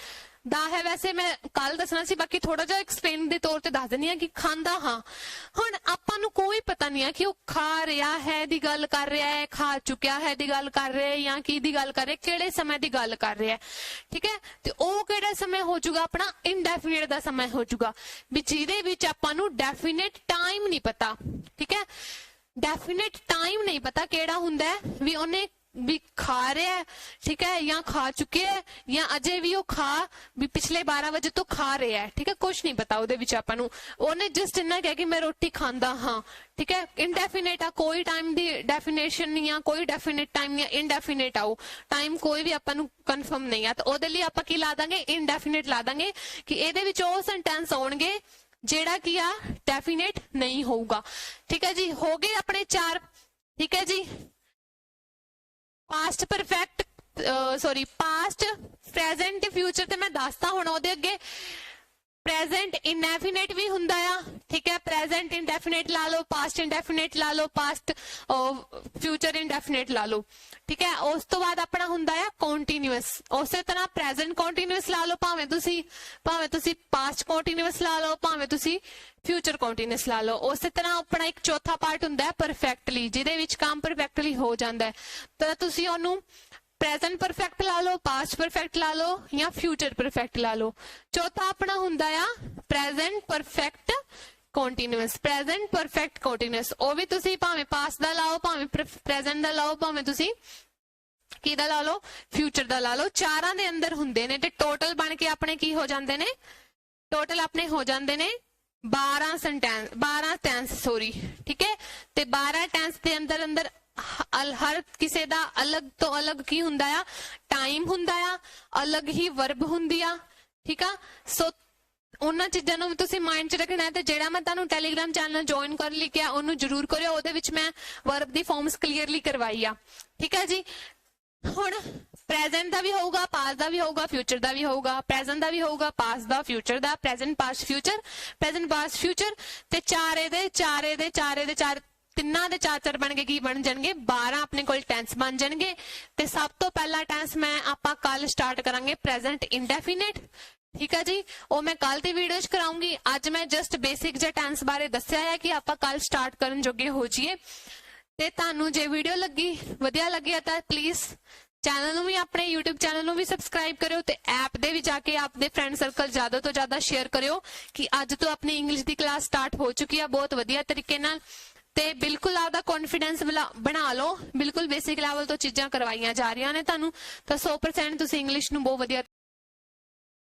दा है वैसे मैं कल दसना सी, बाकी थोड़ा जा एक्सप्लेन दे तौर ते दस दिंदी हां कि खांदा हाँ। हुण आपां नूं कोई पता नहीं है कि वो खा रहा है दी गल कर रहा है, खा चुकिया है दी गल कर रहा है, या की दी गल कर रहा है, किहड़े समय दी गल कर रहा है। ठीक है, ते वो किहड़ा समय हो जाऊगा अपना इनडेफिनेट दा समय हो जाऊगा, भी जिहदे विच आपां नूं डेफिनेट टाइम नहीं पता। ठीक है, डेफिनेट टाइम नहीं पता केड़ा हुंदा है, भी उन्हें भी खा रहा है, ठीक है, या खा चुके हैं, या अजे भी वो खा भी पिछले 12 बजे तो खा रहा है। ठीक है, कुछ नहीं पता ਉਹਦੇ ਵਿੱਚ ਆਪਾਂ ਨੂੰ, ਉਹਨੇ जस्ट इन्ना कहा कि मैं रोटी खांदा हाँ। ठीक है, इनडेफिनेट आ, कोई टाइम दी डेफिनेशन नहीं आ, कोई डेफिनेट टाइम नहीं, इनडेफिनेट आओ टाइम कोई भी ਆਪਾਂ ਨੂੰ कन्फर्म नहीं आ, तो ਉਹਦੇ ਲਈ ਆਪਾਂ ਕੀ ਲਾ ਦਾਂਗੇ, इनडेफिनेट ला ਦਾਂਗੇ कि ਇਹਦੇ ਵਿੱਚ ਉਹ सेंटेंस ਆਉਣਗੇ ਜਿਹੜਾ ਕੀ ਆ डेफिनेट नहीं होगा। ठीक है जी, हो गए अपने 4। ठीक है जी, past perfect, sorry past present future ते मैं दसता हुण ओहदे अगे प्रेजेंट इनडेफिनेट भी हुंदा आ। ठीक है, प्रेजेंट इनडेफिनेट ला लो, पास्ट इनडेफिनेट ला लो, पास्ट फ्यूचर इनडेफिनेट ला लो। ठीक है, उस तो बाद अपना हुंदा आ कॉन्टीन्यूअस। उस तरह प्रेजेंट कॉन्टीन्यूअस ला लो, भावें तुसी पास्ट कॉन्टीन्यूअस ला लो, भावें तुसी फ्यूचर कॉन्टीन्यूअस ला लो। उस तरह अपना एक चौथा पार्ट हुंदा है परफेक्टली, जिहदे विच काम परफेक्टली हो जांदा है, तो तुसी ओनू प्रेजेंट परफेक्ट ला लो, पास्ट परफेक्ट ला लो, या फ्यूचर परफेक्ट ला लो। चौथा अपना हुंदा आ present perfect continuous, present perfect continuous. वो भी तुसी भावें पास्ट दा लाओ, भावें प्रेजेंट दा लाओ, भावें तुसी किहदा ला लो, फ्यूचर दा ला लो। चारां दे अंदर हुंदे ने ते टोटल बन के अपने की हो जांदे ने, टोटल अपने हो जांदे ने 12 टेंस सॉरी। ठीक है, ते 12 टेंस दे अंदर हर किसी दा अलग तो अलग की हुंदा आ, टाइम हुंदा आ, अलग ही वर्ब हुंदी आ। ठीक आ, सो उन्हां चीजां नूं तुसीं माइंड च रखना है। ते जेड़ा मैं तुहानूं टैलीग्राम चैनल ज्वाइन कर लिया उन्होंने जरूर करियो, ਉਹਦੇ ਵਿੱਚ मैं वर्ब दी फॉर्म्स क्लीयरली करवाई आ। ठीक है जी, हुण प्रेजेंट दा भी होगा, पास्ट दा भी होगा, फ्यूचर दा भी होगा, प्रेजेंट दा भी होगा, पास्ट दा, फ्यूचर दा, present past future, present past future, ते चारे दे तिन्ना दे 4 बन के की बन जाएंगे 12 अपने कोल टेंस बन जाएंगे। ते सब तो पहला टेंस मैं आपा कल स्टार्ट करांगे प्रेजेंट इंडेफिनेट। ठीक है जी, वो मैं कल दी वीडियो च कराऊंगी। आज मैं जस्ट बेसिक जे टेंस बारे दस्या है कि आपा कल स्टार्ट करन जोगे हो जाइए। ਤੇ ਤੁਹਾਨੂੰ ਜੇ ਵੀਡੀਓ ਵਧੀਆ ਲੱਗਿਆ ਤਾਂ ਪਲੀਜ਼ ਚੈਨਲ ਨੂੰ ਵੀ ਆਪਣੇ YouTube ਚੈਨਲ ਨੂੰ ਵੀ ਸਬਸਕ੍ਰਾਈਬ ਕਰਿਓ ਤੇ ਐਪ ਦੇ ਵਿੱਚ ਜਾ ਕੇ ਆਪਣੇ ਫਰੈਂਡ ਸਰਕਲ ਜ਼ਿਆਦਾ ਤੋਂ ਜ਼ਿਆਦਾ ਸ਼ੇਅਰ ਕਰਿਓ ਕਿ ਅੱਜ ਤੋਂ ਆਪਣੀ ਇੰਗਲਿਸ਼ ਦੀ ਕਲਾਸ ਸਟਾਰਟ ਹੋ ਚੁੱਕੀ ਆ ਬਹੁਤ ਵਧੀਆ ਤਰੀਕੇ ਨਾਲ। ਤੇ ਬਿਲਕੁਲ ਆਪਦਾ ਕੌਨਫੀਡੈਂਸ ਬਣਾ ਲਓ, ਬਿਲਕੁਲ ਬੇਸਿਕ ਲੈਵਲ ਤੋਂ ਚੀਜ਼ਾਂ ਕਰਵਾਈਆਂ ਜਾ ਰਹੀਆਂ ਨੇ ਤੁਹਾਨੂੰ, ਤਾਂ 100% ਤੁਸੀਂ ਇੰਗਲਿਸ਼ ਨੂੰ ਬਹੁਤ ਵਧੀਆ